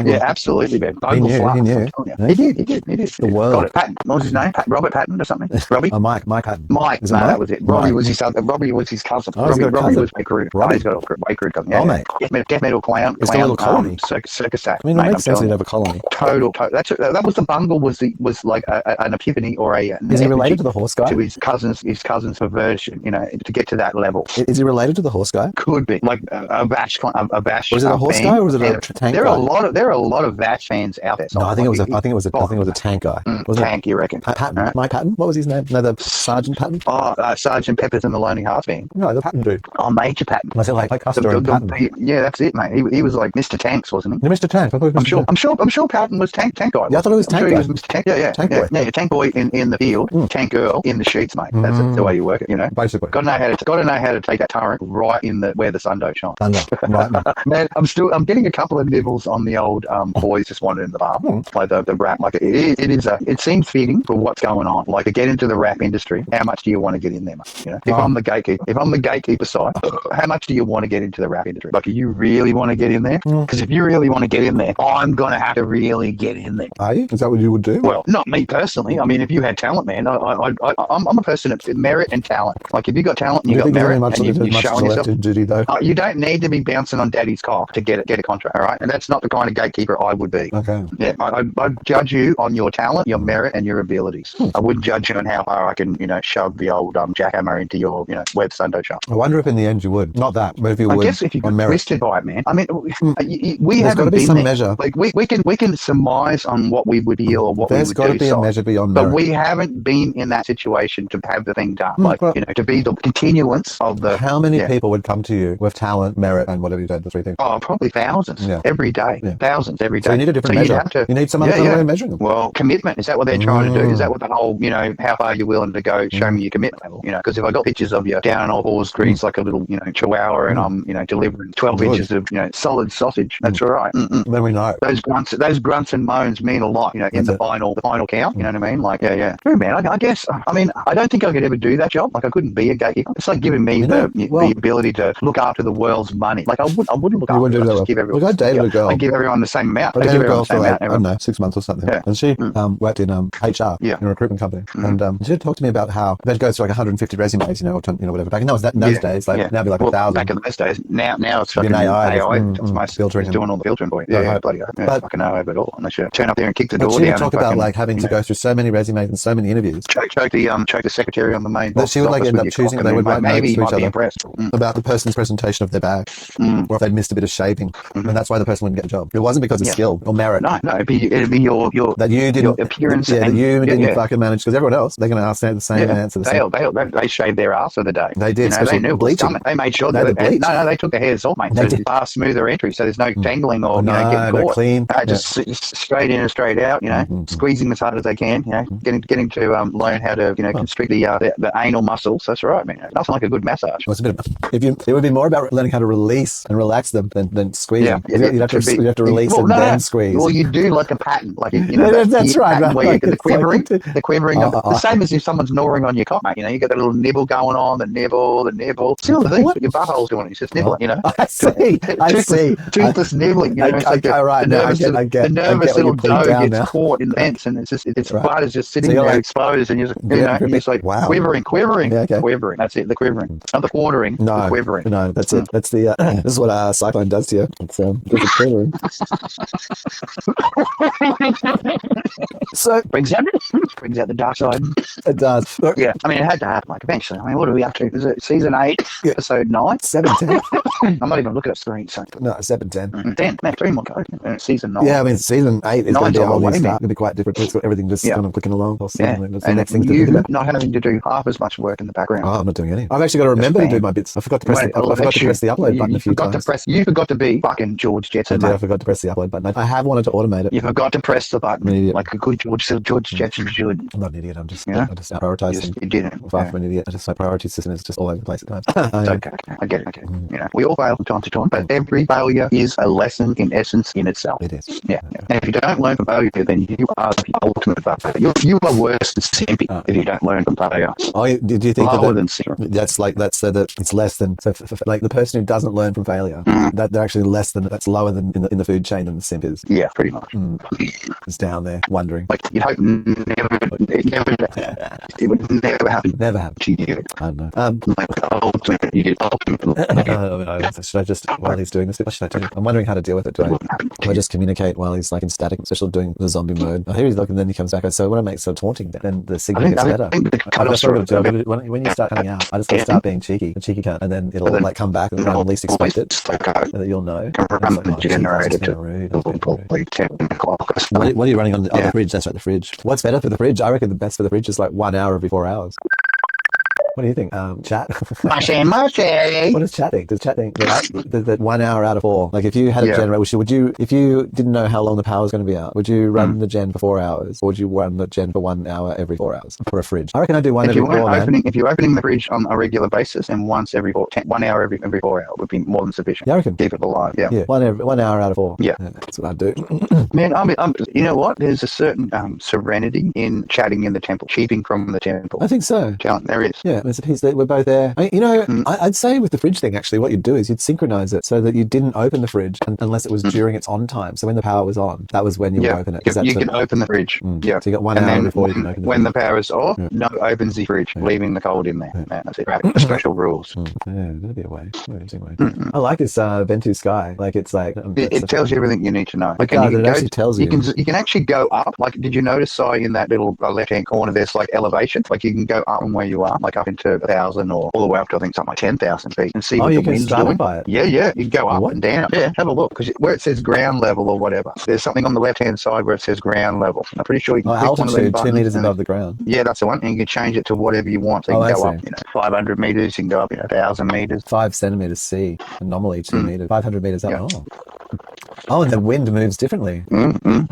Yeah, absolutely, man. Bungle he knew. Yeah. He did. The world. Got it. Patton. What was his name? Robert Patton or something? Robbie? Mike Patton. Mike. No, that was it. Robbie was his son. Robbie was his cousin. Robbie was way crude. He's got a way crude cousin. Oh, mate. Death metal clown. It's a little colony. Circus act. I mean, it makes sense to have a colony. Total. That was the Bungle. Was like an epiphany or a. Is he related to the horse guy? To his cousin's perversion. You know, to get to that level. Is he related to the horse guy? Could be like a bash. Was it a horse guy or was it a tank guy? There are a lot of Vash fans out there. No, I think it was a tank guy. Tank, you reckon? Patton. Mike Patton. What was his name? No, the Sergeant Patton. Oh, Sergeant Pepper's and the Lonely Hearts Band. No, the Patton dude. Oh, Major Patton. Was it like Custer and Patton? Yeah, that's it, mate. He was like Mr. Tanks, wasn't he? No, Mr. Tank. I'm sure Patton was tank guy. Yeah, I thought it was tank guy. He was Mr. Tank. Yeah. Tank boy. Yeah, tank boy in the field, tank girl in the sheets, mate. That's the way you work it, you know. Basically. Got to know how to take that turret right in the where the sun don't shine. Right, man. I'm getting a couple of nibbles on the old boys just wanted in the bar. Like the rap, like it seems fitting for what's going on. Like to get into the rap industry, how much do you want to get in there, mate? You know, if I'm the gatekeeper side, how much do you want to get into the rap industry? Like, do you really want to get in there? Because if you really want to get in there, I'm gonna have to really get in there. Are you? Is that what you would do? Well, not me personally. I mean, if you had talent, man, I'm a person of merit and talent. Like, if you got talent and you got merit, and you're showing yourself. Duty, though. You don't need to be bouncing on daddy's cock to get a contract, all right? And that's not the kind of gatekeeper I would be. Okay. Yeah, I'd judge you on your talent, your merit, and your abilities. I wouldn't judge you on how far I can, shove the old jackhammer into your, web Sunday shop. I wonder if in the end you would. Not that, but if you would. I guess if you get twisted by it, man. I mean, we haven't got to be some there. measure. Like we can surmise on what we would feel or what we would do. There's got to be a measure beyond merit. But we haven't been in that situation to have the thing done. To be the continuance of the. How many people would come to you with talent, merit, and whatever you did, the three things? Oh, probably thousands every day. Thousands every day. So you need a different measure. You need some other way of measuring them. Well, commitment is that what they're trying to do? Is that what the whole, how far you're willing to go, show me your commitment level? Because if I got pictures of you down on all fours, greens like a little, chihuahua, and I'm, delivering 12 inches of, solid sausage, that's all right. Then we know. Those grunts and moans mean a lot, in the final count. You know what I mean? Like, yeah. True, man. I guess. I mean, I don't think I could ever do that job. Like, I couldn't be a gatekeeper. It's like giving me the ability to look after the world's money. Like, I wouldn't look after it. I'd just give everyone. I dated a girl. I give everyone the same amount. I dated a girl for I don't know, 6 months or something. Yeah. And she worked in HR in a recruitment company. And she talked to me about how they'd go through like 150 resumes, or whatever. Back in those days, like now it'd be like 1,000. Back in those days, now it's fucking AI. It's filtering, doing all the filtering for you. Yeah, bloody hell. But fucking know it all. Unless you turn up there and kick the door down. She would talk about like having to go through so many resumes and so many interviews. Choke the secretary on the main. But she would like end up choosing. They would write notes to each other about the person's presentation of their bag, or if they'd missed a bit of shaping, and that's why the person wouldn't get the job. It wasn't because of skill or merit. No, it'd be your that you didn't your appearance. Yeah, that you didn't fucking manage, because everyone else they're going to ask the same answer. They shaved their ass for the day. They did. They knew bleaching. They made sure that they took the hairs off, mate. So it's fast, smoother entry, so there's no tangling or getting caught. Clean. Just straight in and straight out. Squeezing as hard as they can. Getting to learn how to constrict the anal muscles. That's right, man. Nothing like a good massage. Well, it would be more about learning how to release and relax them than squeezing. You'd have to release and then squeeze. Well, you do like a pattern, like that's right. Where the quivering, the same as if someone's gnawing on your cock, mate. You get that little nibble going on, the nibble. Still the thing, but your butthole's doing it. It's just nibbling. I see. Toothless nibbling. It's like the nervous little dough gets caught in the vents, and its butt is just sitting there exposed, and you're just like quivering. Quivering. That's it. The quivering, not the quartering. No, the quivering. No, that's it. That's the. This is what cyclone does to you. It's the quivering. So brings out the dark side. It does. Yeah, I mean, it had to happen. Like eventually. I mean, what are we up to? Is it season 8, episode 9, 7, 10? I'm not even looking at screen. So no, 7, 10. 10. Man, 3 more go. Season 9. Yeah, I mean, season 8 is going to be a whole new start. It'll be quite different. It's got everything just kind of clicking along. That's the next thing to think about. Not having to do half as much work in the background. Oh, I'm not doing any. I've actually got to remember to do my bits. I forgot to press the upload button a few times. You forgot to be fucking George Jetson. I forgot to press the upload button. I have wanted to automate it. You forgot to press the button like a good George Jetson should. I'm not an idiot. I just prioritizing. You didn't. Far from an idiot. My priority system is just all over the place at times. It's okay. I get it. We all fail from time to time, but every failure is a lesson in essence in itself. It is. Yeah. And if you don't learn from failure, then you are the ultimate failure. You are worse than simpy if you don't learn from failure. Oh, do you think that's so that it's less than like the person who doesn't learn from failure, that they're actually that's lower than in the food chain than the simp is? Yeah, pretty much. It's down there wondering. Like you'd hope it would never happen. Never happen to you. I don't know. Should I just while he's doing this? What should I do? I'm wondering how to deal with it. Do I just communicate while he's like in static, especially doing the zombie mode? Here he's looking, then he comes back. So what I make so taunting, then the signal gets better. When you start coming out, I just gotta start being cheeky, a cheeky cunt, and then it'll like come back when I least expect it, so that you'll know. What are you running on the fridge? That's right, the fridge. What's better for the fridge? I reckon the best for the fridge is like 1 hour every 4 hours. What do you think? Chat? What does chat think? Does chat think that 1 hour out of 4? Like if you had a generator, if you didn't know how long the power was going to be out, would you run the gen for 4 hours, or would you run the gen for 1 hour every 4 hours for a fridge? I reckon I do one every 4 hours. If you're opening the fridge on a regular basis and once every 1 hour every 4 hours would be more than sufficient. Yeah, I reckon. Keep it alive. Yeah. 1 hour out of 4. Yeah. That's what I'd do. Man, you know what? There's a certain serenity in chatting in the temple, cheeping from the temple. I think so. There is. Yeah. There's a piece that we're both there. I mean, I'd say with the fridge thing, actually, what you'd do is you'd synchronize it so that you didn't open the fridge unless it was during its on time. So when the power was on, that was when you would open it. You can open the fridge. Yeah. So you got 1 hour before you can open the fridge. When the power is off, no opens the fridge, leaving the cold in there. That's it. Special rules. Yeah, that'd be a way. I like this Ventu Sky. Like it's like it tells you everything you need to know. Like it actually tells you. You can actually go up. Like, did you notice in that little left-hand corner there's like elevation? Like you can go up from where you are, like up into 1,000 or all the way up to I think something like 10,000 feet, and see what the wind's doing. By it. Yeah. You can go up and down. Yeah, have a look, because where it says ground level or whatever, there's something on the left-hand side where it says ground level. I'm pretty sure you can click one of these buttons, 2 meters above the ground. Yeah, that's the one, and you can change it to whatever you want. So you can go up, 500 meters. You can go up, 1,000 meters. 5 centimeters C, anomaly 2 meters. 500 meters up. Oh, and the wind moves differently.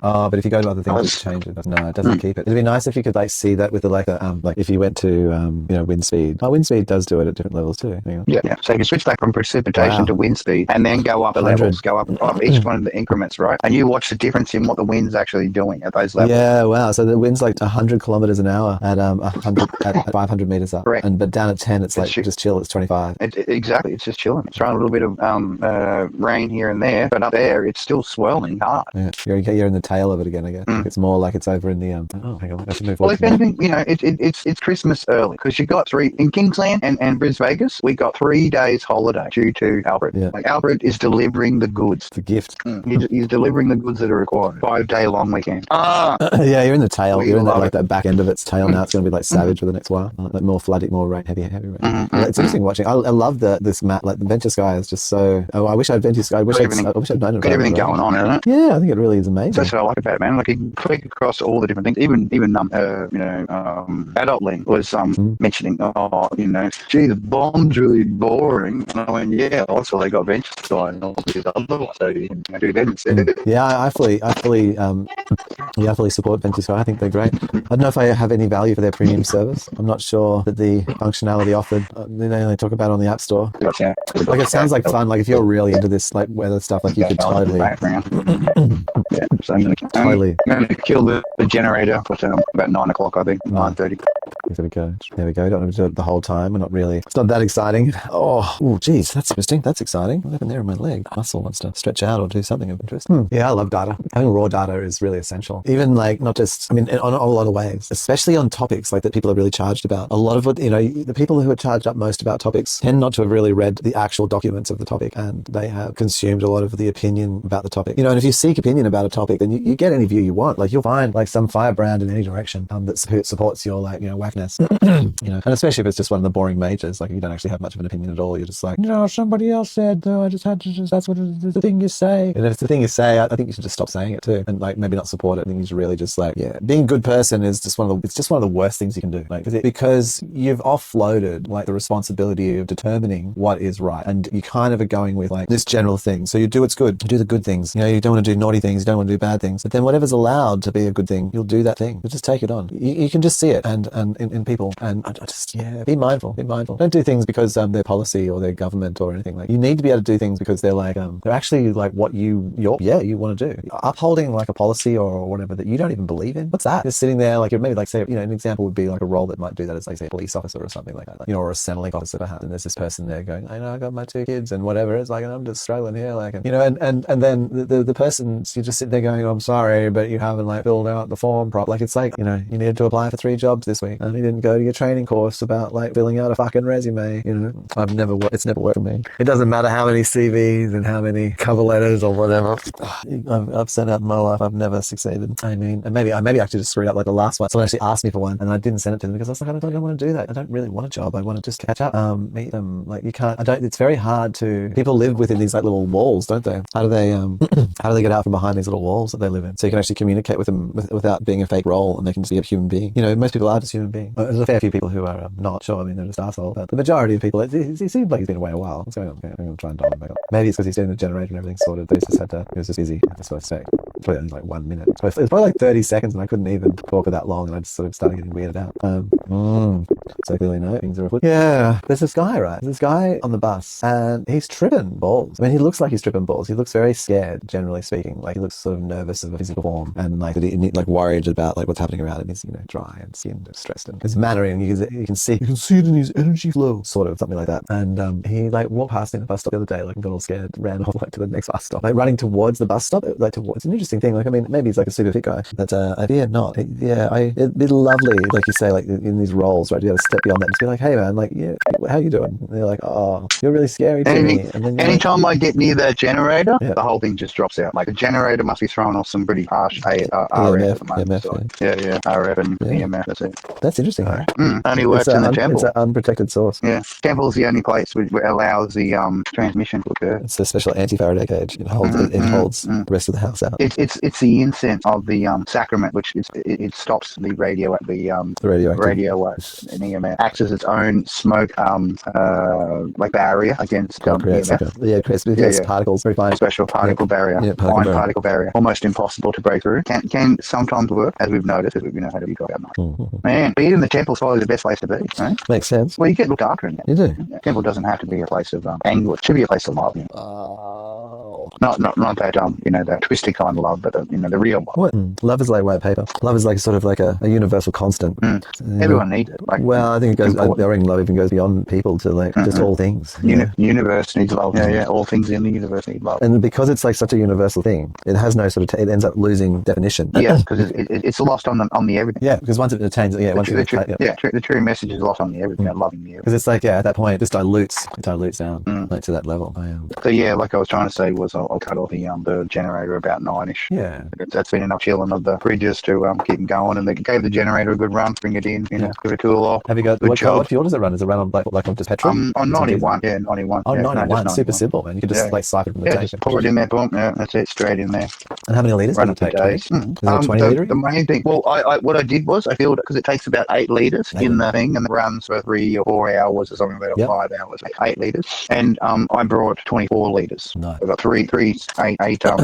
Oh, but if you go to other things, it changes. No, it doesn't keep it. It'd be nice if you could like see that with the like if you went to wind speed. Oh, wind speed does do it at different levels too. Yeah. So you can switch back from precipitation to wind speed, and then go up the 100. levels, go up each one of the increments, right? And you watch the difference in what the wind's actually doing at those levels. Yeah, wow. So the wind's like 100 kilometers an hour at 100 at 500 meters up. Correct. But down at 10, it's like just chill. It's 25. Exactly. It's just chilling. It's throwing a little bit of rain here and there, but up there, it's still swirling hard. Yeah, you're in the tail of it again, I guess. Like it's more like it's over in the oh, hang on, I should move. Well, if anything, it's Christmas early because you got in Kingsland and Bris Vegas. We got 3 days holiday due to Alfred. Yeah. Like Alfred is delivering the goods. It's a gift. He's delivering the goods that are required. 5-day long weekend. Yeah, you're in the tail. You're in that back end of its tail now. It's going to be like savage for the next while. Like more flooding, more rain, heavy rain. It's interesting watching. I love this map. Like the Venture Sky is just so. Oh, I wish I'd Venture Sky. I wish I'd known it. Got everything going on, isn't it? Yeah, I think it really is amazing. That's what I like about it, man. Like you can click across all the different things. Even Adult Link was mentioning, gee, the bomb's really boring. And I went, yeah, also they got Venture Sky and all these other ones, so you can do that instead. Yeah, I fully support Venture Sky. I think they're great. I don't know if I have any value for their premium service. I'm not sure that the functionality offered, they talk about on the App Store. Yeah. Like it sounds like fun. Like if you're really into this like weather stuff, like you could totally. Yeah, so I'm going to kill the generator about 9 o'clock, I think, 9:30. There we go. Don't have to do it the whole time. We're not really. It's not that exciting. Oh, geez, that's interesting. That's exciting. What happened there in my leg? Muscle wants to stretch out or do something of interest. Yeah, I love data. Having raw data is really essential. Even like not just, on a lot of ways, especially on topics like that people are really charged about. A lot of what the people who are charged up most about topics tend not to have really read the actual documents of the topic, and they have consumed a lot of the opinion about the topic. And if you seek opinion about a topic, then you get any view you want. Like you'll find like some firebrand in any direction that supports your whackness. And especially if it's just one of the boring majors, like you don't actually have much of an opinion at all. You're just like, somebody else said, though, I just had to that's what it is, the thing you say. And if it's the thing you say, I think you should just stop saying it too, and like maybe not support it. I think you should really just being a good person is just one of the worst things you can do. Like because you've offloaded like the responsibility of determining what is right, and you kind of are going with like this general thing. So you do what's good, you do the good things. You don't want to do naughty things, you don't want to do bad things. But then whatever's allowed to be a good thing, you'll do that thing. You'll just take it on. You can just see it and in people, and I just be mindful. Don't do things because they're policy or their government or anything. Like you need to be able to do things because they're like they're actually like what you want to do. Upholding like a policy or whatever that you don't even believe in. What's that? Just sitting there like maybe like say an example would be like a role that might do that as like say a police officer or something like that. Or a Centrelink officer perhaps. And there's this person there going, I got my 2 kids and whatever. It's like, and I'm just struggling here, like and then the person, you just sit there going, I'm sorry, but you haven't like filled out the form properly. Like it's like you needed to apply for 3 jobs this week and you didn't go to your training course about like filling out a fucking resume. It's never worked for me. It doesn't matter how many CVs and how many cover letters or whatever I've sent out in my life. I've never succeeded. And maybe I actually just screwed up like the last one. Someone actually asked me for one and I didn't send it to them because I was like, I don't want to do that. I don't really want a job. I want to just catch up, meet them. Like you can't. It's very hard to. People live within these like little walls, don't they? How do they get out from behind these little walls that they live in? So you can actually communicate with them without being a fake role, and they can just be a human being. Most people are just human beings. There's a fair few people who are not sure. They're just assholes. But the majority of people, it seems like he's been away a while. What's going on? Okay, I'm going to try and dial him back up. Maybe it's because he's doing the generator and everything's sorted. But he was just busy. That's what I say. It's probably only like 1 minute. It's probably like 30 seconds, and I couldn't even talk for that long, and I just sort of started getting weirded out. So clearly, no, things are afoot. Yeah, there's this guy, right? There's this guy on the bus, and he's tripping balls. He looks like he's tripping balls. He looks very scared, generally speaking. Like he looks sort of nervous of a physical form, and like worried about like what's happening around him. He's dry and skinned and stressed, and his mannering, you can see it in his energy flow, sort of something like that. And he like walked past me at the bus stop the other day, like got all scared, ran off like to the next bus stop, like running towards the bus stop, like towards. It's an interesting thing. Like maybe he's like a super fit guy, but I fear not. It'd be lovely, like you say, like in these roles, right? You got to step beyond that and just be like, hey man, like how you doing? And they're like, oh, you're really scary to me. And then anytime I get near that generator, the whole thing just drops out. Like the generator must be throwing off some pretty harsh RF at the moment. RF and EMF. That's it. That's interesting. Only works in the temple. It's an unprotected source. Yeah, temple's the only place which allows the transmission to occur. It's a special anti-Faraday cage. It holds the rest of the house out. It's it's the incense of the sacrament, which it stops the radioactive and EMF, acts as its own smoke like barrier against EMF. Creates particles, very fine. Special particle barrier, fine particle barrier, almost impossible to break through. Can sometimes work, as we've noticed, if we know how to be got out. Man, being in the temple is probably the best place to be. Right? Makes sense. Well, you get looked after in there. You do. The temple doesn't have to be a place of anguish. It should be a place of love. Not that that twisted kind of love, but the real love. What? Love is like white paper. Love is like sort of like a universal constant. Everyone needs it. Like, well, I think it goes. I think love even goes beyond people to like just all things. Universe needs love. Yeah. All things in the universe need love. And because it's like such a universal thing, it has no sort of. It ends up losing definition. Yeah, because it's lost on the everything. Yeah, because once it attains, the true message is lost on the everything. Loving the everything. Because it's like at that point, it just dilutes down like to that level. So yeah, like I was trying to say was I'll cut off the generator about 9ish. Yeah, that's been enough chilling of the bridges to keep them going, and they gave the generator a good run, bring it in, give it a cool off. Have you got what fuel does it run? Does it run on like on just petrol? On 91, 91. Oh, 91, super simple, man. You can just like siphon from the tank. Just pour it in there, boom. Yeah, that's it, straight in there. And how many litres does it take? Days. Is it 20 litre? The main thing. Well, what I did was I filled it because it takes about 8 litres in the thing, and it runs for 3 or 4 hours or something like that, 5 hours. 8 litres, and I brought 24 litres. No. I've got eight.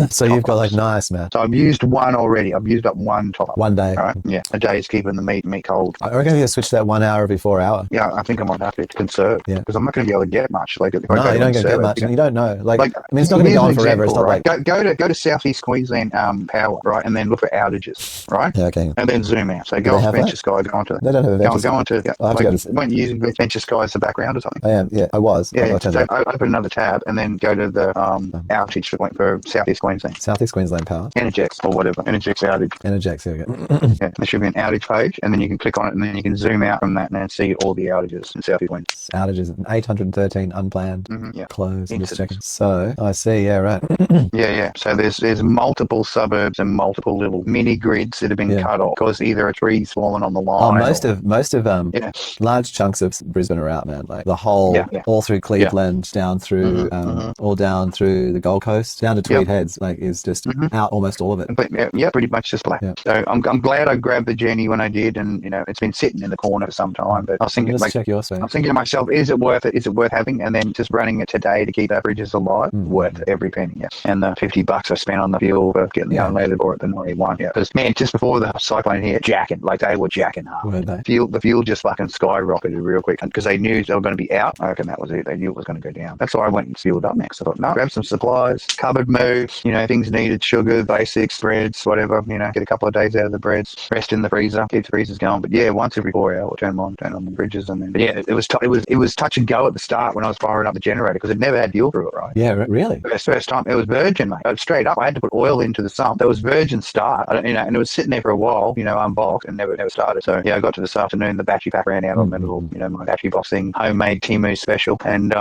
So you've got like nice, man. So I've used one already. I've used up one top. One day. Right? Yeah, a day is keeping the meat cold. I reckon you switch that 1 hour every 4 hour. Yeah, I think I might have to conserve. Yeah, because I'm not going to be able to get much. Like, no, you don't get much, and you don't know. Like I mean, it's not going to be on forever. It's not right? Like go to Southeast Queensland Power, right, and then look for outages, right? Yeah, okay. And then zoom out. So go off Venture Sky, go onto. They don't have a Venture Sky. Go onto. Weren't you using Venture Sky as the background or something? I am. Yeah, I was. Yeah. So open another tab and then go to the outage for Southeast Queensland. Southeast Queensland Power. Energex or whatever. Energex outage. Energex. Here we go. Yeah, there should be an outage page, and then you can click on it, and then you can zoom out from that and then see all the outages in Southeast Queensland. Outages, 813 unplanned. Yeah. Closed. I'm just checking. So I see. Yeah, right. Yeah. So there's multiple suburbs and multiple little mini grids that have been cut off because either a tree's fallen on the line. Oh, most of large chunks of Brisbane are out, man. Like the whole, all through Cleveland, down through, all down through the Gold Coast, down to Tweed Heads, like is just out almost all of it. But pretty much just black. Yeah. So I'm glad I grabbed the Jenny when I did, and it's been sitting in the corner for some time. But I was thinking, check your I'm thinking to myself, is it worth it? Is it worth having? And then just running it today to keep our bridges alive, worth every penny. Yeah. And the $50 I spent on the fuel for getting the unleaded or at the 91. Yeah. Because man, just before the cyclone hit, they were jacking up. Were they? The fuel just fucking skyrocketed real quick because they knew they were going to be out. I reckon that was it. They knew it was going to go down. That's why I went and fueled up next. I thought, no, grab some supplies, cupboard move, things needed, sugar, basics, breads, whatever. Get a couple of days out of the breads, rest in the freezer, keep the freezers going. But yeah, once every 4 hours, turn on the bridges, and then. But yeah, it was touch and go at the start when I was firing up the generator because it never had fuel through it, right? Yeah, really. First time it was virgin, mate. Straight up, I had to put oil into the sump. There was virgin start, and it was sitting there for a while, unboxed and never started. So yeah, I got to this afternoon, the battery pack ran out on the little, my battery box thing, homemade Timu special, and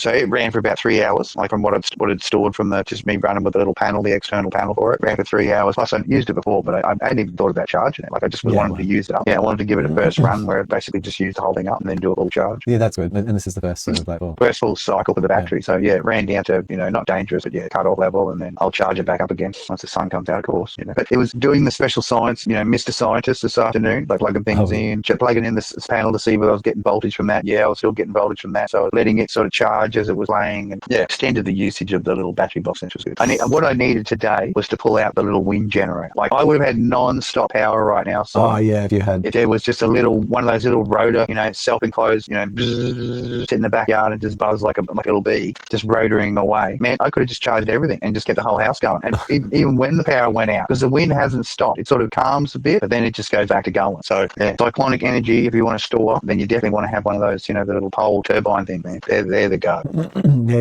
so it ran for about 3 hours, like from what I'd stored from just me running with the little panel, the external panel for it. Ran for 3 hours. Plus, I used it before, but I hadn't even thought about charging it. Like I just wanted to use it up. Yeah, I wanted to give it a first run where it basically just used the whole thing up and then do a full charge. Yeah, that's good. And this is the first sort of first full cycle for the battery. So yeah, it ran down to not dangerous, but cut off level, and then I'll charge it back up again once the sun comes out, of course. But it was doing the special science, Mr. Scientist this afternoon, like plugging things in, plugging in this panel to see whether I was getting voltage from that. Yeah, I was still getting voltage from that. So I was letting it sort of charge as it was laying, and extended the usage of the little battery box, which was good. What I needed today was to pull out the little wind generator. Like I would have had non-stop power right now. So if there was just one of those little rotor, self-enclosed, sit in the backyard and just buzz like a little bee, just rotoring away. Man, I could have just charged everything and just kept the whole house going. And even when the power went out, because the wind hasn't stopped, it sort of calms a bit, but then it just goes back to going. So cyclonic energy, if you want to store, then you definitely want to have one of those, the little pole turbine thing, man. They're the go.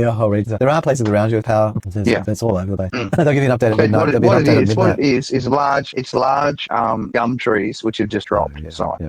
I'll read that. There are places around you with power. It's all over the place. They'll give you an update at midnight. What it is large gum trees which have just dropped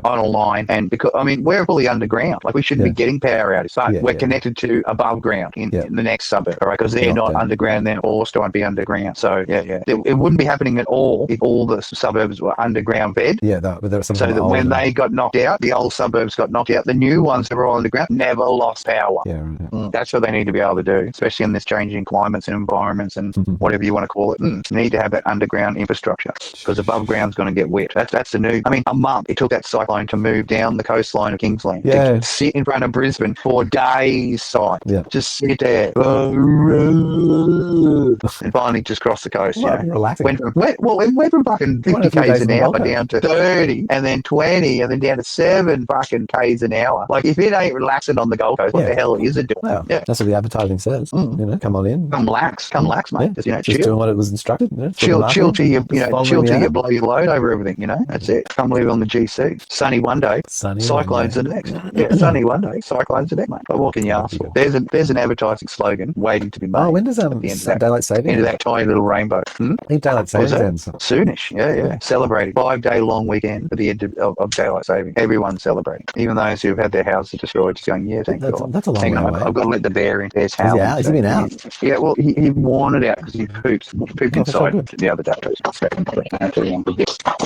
on a line, and because we're fully underground, like we shouldn't be getting power out. So Yeah, we're yeah. connected to above ground in the next suburb, all right? Because they're not Knockdown. underground, then Orst won't be underground. So it wouldn't be happening at all if all the suburbs were underground fed. Yeah, but there was some of So them that old when and- they got knocked out, the old suburbs got knocked out. The new ones that were all underground never lost power. Yeah, right. That's what they need to be able to do, especially in this changing climates and environments and whatever you want to call it. Need to have that underground infrastructure because above ground's going to get wet. That's the new. I mean, a month it took that cyclone to move down the coastline of Kingsland. Yeah. To sit in front of Brisbane for days, side. Yeah. Just sit there. And finally just cross the coast. Well, relaxing. It went from fucking 50 k's an hour down to 30 and then 20 and then down to 7 fucking k's an hour. Like, if it ain't relaxing on the Gold Coast, what the hell is it doing? Well, that's what the advertising says. You know, come on in. Come lax, mate. Yeah. Just, Just doing what it was instructed. You know, chill till you blow blow your load over everything. That's it. Come live on the GC. Sunny one day, cyclones the next. Sunny one day, cyclones the next, mate. But what can you ask for? There's an advertising slogan waiting to be made. Oh, when does daylight saving into that tiny little rainbow? Daylight saving ends? Soonish, yeah. Celebrating 5-day long weekend for the end of daylight saving. Everyone's celebrating, even those who've had their houses destroyed. Just going, yeah, thank God. That's a long Hang on, way. I've got to let the bear into his house. Has he been out? Yeah, well, he wanted out because he pooped inside the other day.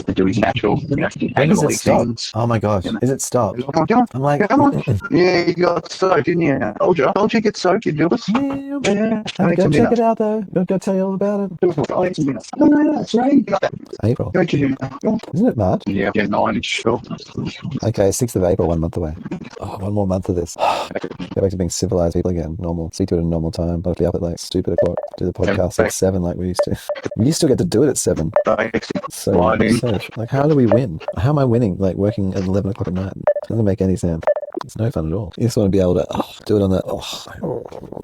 To do his natural, When does it stop? Oh my gosh, is it stopped? I'm like, come on. Yeah, you got soaked, didn't you? Told you get soaked, you do it. Yeah. Go check it out though. Go tell you all about it. No, it's right. April. Isn't it March? Yeah, 9-ish. Sure. Okay, 6th of April, 1 month away. Oh, 1 more month of this. Go back to being civilized people again. Normal. Speak to it at a normal time. Not be up at like stupid o'clock. Do the podcast at 7 like we used to. We used to get to do it at 7. So like, how do we win? How am I winning? Like working at 11 o'clock at night. Doesn't make any sense. It's no fun at all. You just want to be able to do it on that.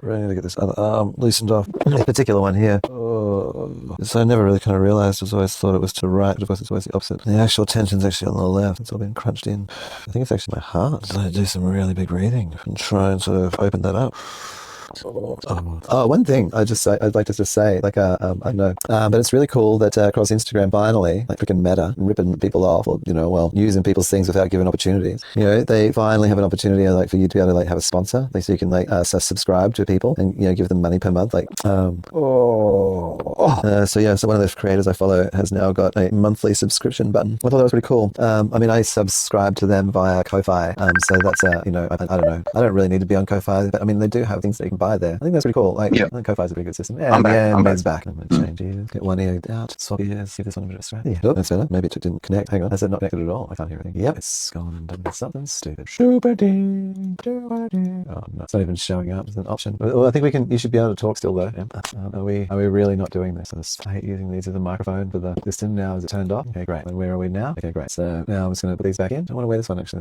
Ready to get this other arm loosened off. This particular one here. So I never really kind of realized. I always thought it was to the right, but of course it's always the opposite. The actual tension's actually on the left. It's all been crunched in. I think it's actually my heart. So I do some really big breathing and try and sort of open that up. One thing I'd like to just say, like, I know, but it's really cool that across Instagram, finally, like freaking Meta, ripping people off, or using people's things without giving opportunities. They finally have an opportunity, like, for you to be able to like have a sponsor, like, so you can like subscribe to people and give them money per month, like. So one of those creators I follow has now got a monthly subscription button. I thought that was pretty cool. I mean, I subscribe to them via Ko-Fi, so that's I don't know. I don't really need to be on Ko-Fi, but I mean, they do have things that you can buy there. I think that's pretty cool. Like, I think Ko-Fi is a pretty good system. Yeah, I'm back. I'm going to change ears, get one ear out, swap ears, see if this one a bit of straight. Yeah, that's better. Maybe it didn't connect. Hang on. Has it not connected at all? I can't hear anything. Yep, it's gone and done something stupid. Oh no, it's not even showing up as an option. Well, I think you should be able to talk still though. Yeah. Are we really not doing this? I hate using these as a microphone for the system. Now is it turned off? Okay, great. And where are we now? Okay, great. So now I'm just going to put these back in. I want to wear this one actually.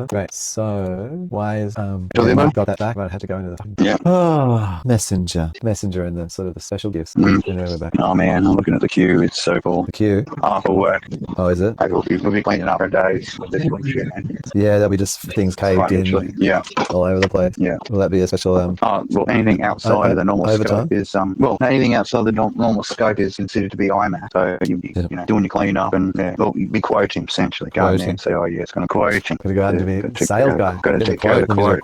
Great. So why is I've got that back? Right, I had to go into the Messenger and the sort of the special gifts. We're back. Oh man, I'm looking at the queue. It's so full. The queue? For work. Oh, is it? We'll be cleaning up for days with this one shit. Yeah, there'll be just things caved in. Yeah. All over the place. Yeah. Will that be a special well, anything outside of the normal overtime? scope is anything outside the normal scope is considered to be IMAX. So you'll be doing your clean up and you'll be quoting essentially. Go in there and say, oh yeah, it's going to quote. Gotta go out and be sales guy. Got to go to quote.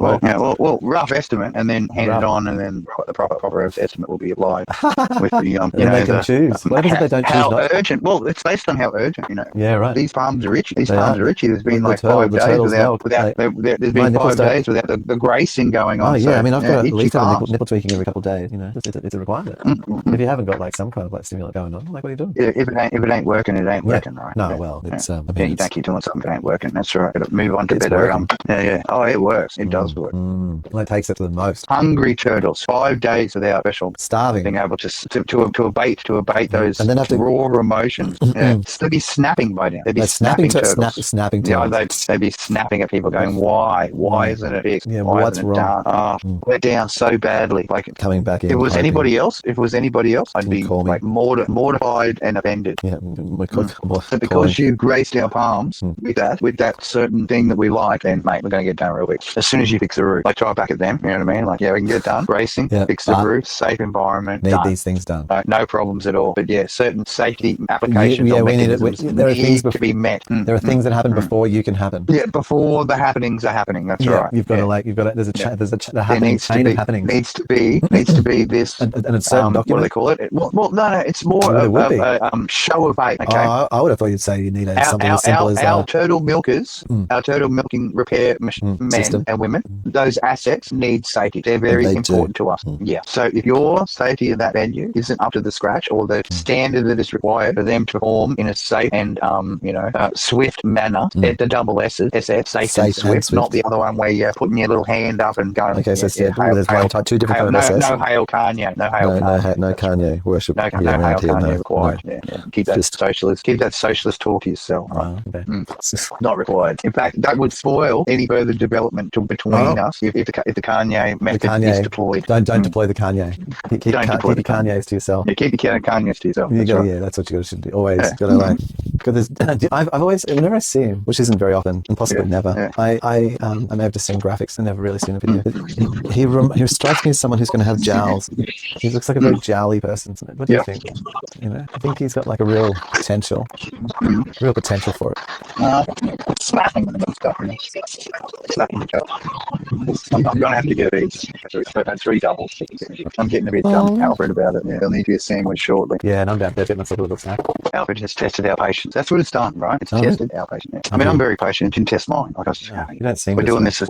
Well, rough estimate and then hand it on, and then the proper estimate will be applied with the and they can choose. What if they don't choose? How urgent? Well, it's based on how urgent. Yeah, right. These farms are itchy. There's been like 5 days without. There's been 5 days without the gracing going on. Oh yeah, I mean, I've got at least a nipple tweaking every couple of days. It's a requirement. If you haven't got like some kind of like stimulant going on, like, what are you doing? If it ain't working, it ain't working, right? No, well, it's you don't keep doing something that ain't working. That's right. Move on to better. Oh, it works. It does work. Well, it takes it to the most. Hungry turtles. 5 days without special. Starving. Being able to abate those and then raw emotions. They'd be snapping by now. They'd be snapping turtles. Snapping turtles. They'd be snapping at people, going, "Why? Why isn't it fixed? Yeah, why what's isn't wrong? it done? We're down so badly." Like, coming back in. If it was anybody else, I'd be like mortified and offended. Yeah, so because you graced our palms with that certain thing that we like, then mate, we're going to get done real quick. As soon as you fix the roof, like, try back at them. You know what I mean? Like, yeah, we can done. Racing, fix the roof, safe environment. Need done. these things done. No problems at all. But yeah, certain safety applications or mechanisms need to be met. There are things that happen before you can happen. Yeah, before the happenings are happening. That's right. You've got to there's a happening chain of happenings. Needs to be this. And it's certain document. What do they call it? Well, no, it's more of a show of eight. Okay. I would have thought you'd say you need something as simple as our turtle milkers, our turtle milking repair men and women. Those assets need safety. They're very important to us. Yeah. So if your safety of that venue isn't up to the scratch or the standard that is required for them to perform in a safe and swift manner, the double S's, SF, safe and swift, not the other one where you're putting your little hand up and going. Okay, so there's two different kinds of SS. No hail Kanye. No Kanye worship. No hail Kanye required. Yeah. Keep that socialist talk to yourself. Right? Okay. Not required. In fact, that would spoil any further development between us if the Kanye method is deployed. Don't deploy the Kanye. Keep your Kanyes to yourself. Yeah, keep your Kanyes to yourself. Yeah, that's what you should do. Always gotta like. Because I've always, whenever I see him, which isn't very often, and possibly never, I may have just seen graphics and never really seen a video. He strikes me as someone who's going to have jowls. He looks like a very jowly person. What do you think? I think he's got like a real potential for it. Slapping and stuff. Slapping each other. I'm going to have to get these. Three doubles. I'm getting a bit Alfred about it. Yeah, there'll need to be a sandwich shortly. Yeah, and I'm down there getting myself a little snack. Alfred has tested our patience. That's what it's done, right? It's tested our patience. I mean, I'm very patient. It didn't test mine. Like I was you don't seem we're doing this.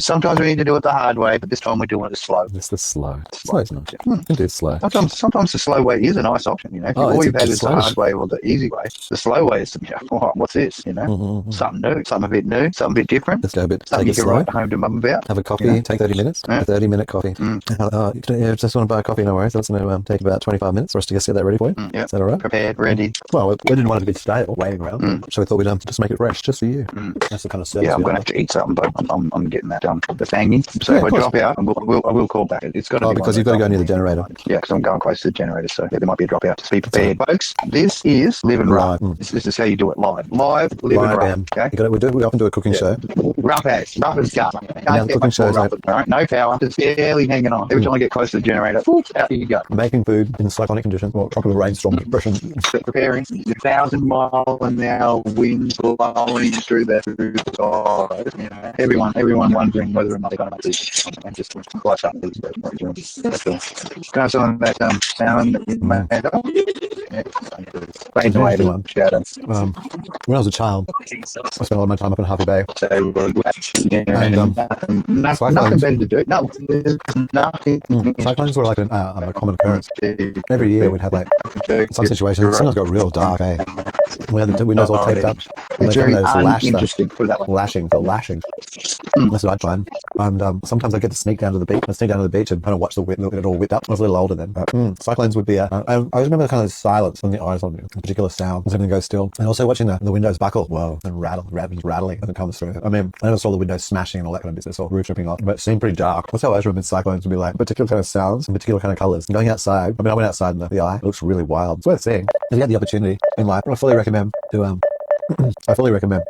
Sometimes we need to do it the hard way, but this time we're doing it slow. It's the slow. Slow's not. You can do it slow. Sometimes the slow way is a nice option. If all you've had is the hard way or the easy way, the slow way is what's this? Something new, something a bit new, something a bit different. Let's go a bit. Something you can write home to mum about. Have a coffee. Take 30 minutes. A 30-minute coffee. Just want to buy a coffee. No worries. That's going to take about 25 minutes for us to get that ready for you. Is that all right? Prepared, ready. Well, we didn't want it to be stale, waiting around, so we thought we'd just make it fresh, just for you. That's the kind of service. Yeah, I'm going to have to eat something, but I'm getting that the thangy. So if I drop out, I will call back. It's got to be because you've got to go near the generator. Yeah, because I'm going close to the generator, so there might be a dropout. Just be prepared, folks. This is live and run. This is how you do it live, live, live and run. Okay, we often do a cooking show. Rough as gut. Now the cooking show is no power, just barely hanging on. Every time I get close to the generator, out you go. Making food in cyclonic conditions, or tropical rainstorm depression. Preparing 1,000-mile-an-hour winds blowing through the skies. Everyone wondering whether or not they're going to make this. And just close up. That's all. Can I show them that sound that you made up? Fades away to shadow. When I was a child, I spent a lot of my time up in Harvey Bay. Nothing better to do. No, nothing. Cyclones were like a common occurrence. Every year we'd have like some situations. Sometimes got real dark. We had the windows all taped up. It's very uninteresting. Lashing. That's what I'd find. And sometimes I get to sneak down to the beach. And kind of watch the wind look at it all whipped up. I was a little older then. But cyclones would be. I always remember the kind of silence when the eyes on you, a particular sound, and everything goes still. And also watching the windows buckle, and rattling as it comes through. I mean, I never saw the windows smashing and all that kind of business or roof ripping off, but it seemed pretty dark. That's how I always remember cyclones would be like particular kind of sounds and particular kind of colours. Going outside, I went outside in the eye. It looks really wild. It's worth seeing. If you had the opportunity in life, I fully recommend to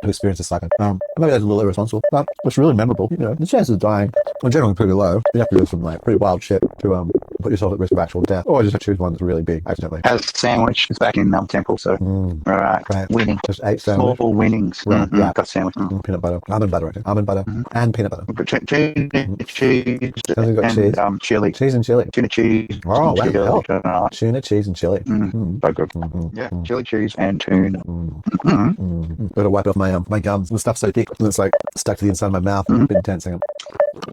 experience a cyclone. Maybe that's a little irresponsible, but it's really memorable. The chances of dying are generally pretty low. You have to do some pretty wild shit to put yourself at risk of actual death, or just choose one that's really big accidentally. Has a sandwich. It's back in Temple, so right. Winning. Just 8 sandwich. Small winnings. Right. Got a sandwich. Peanut butter, almond butter, I think. Almond butter and peanut butter. Cheese and chili. Cheese and chili. Tuna cheese. Oh, wow. Tuna, cheese, and chili. So good. Yeah, chili, cheese, and tuna. Gotta wipe off my gums. The stuff's so thick, and it's like stuck to the inside of my mouth. I've been tensing.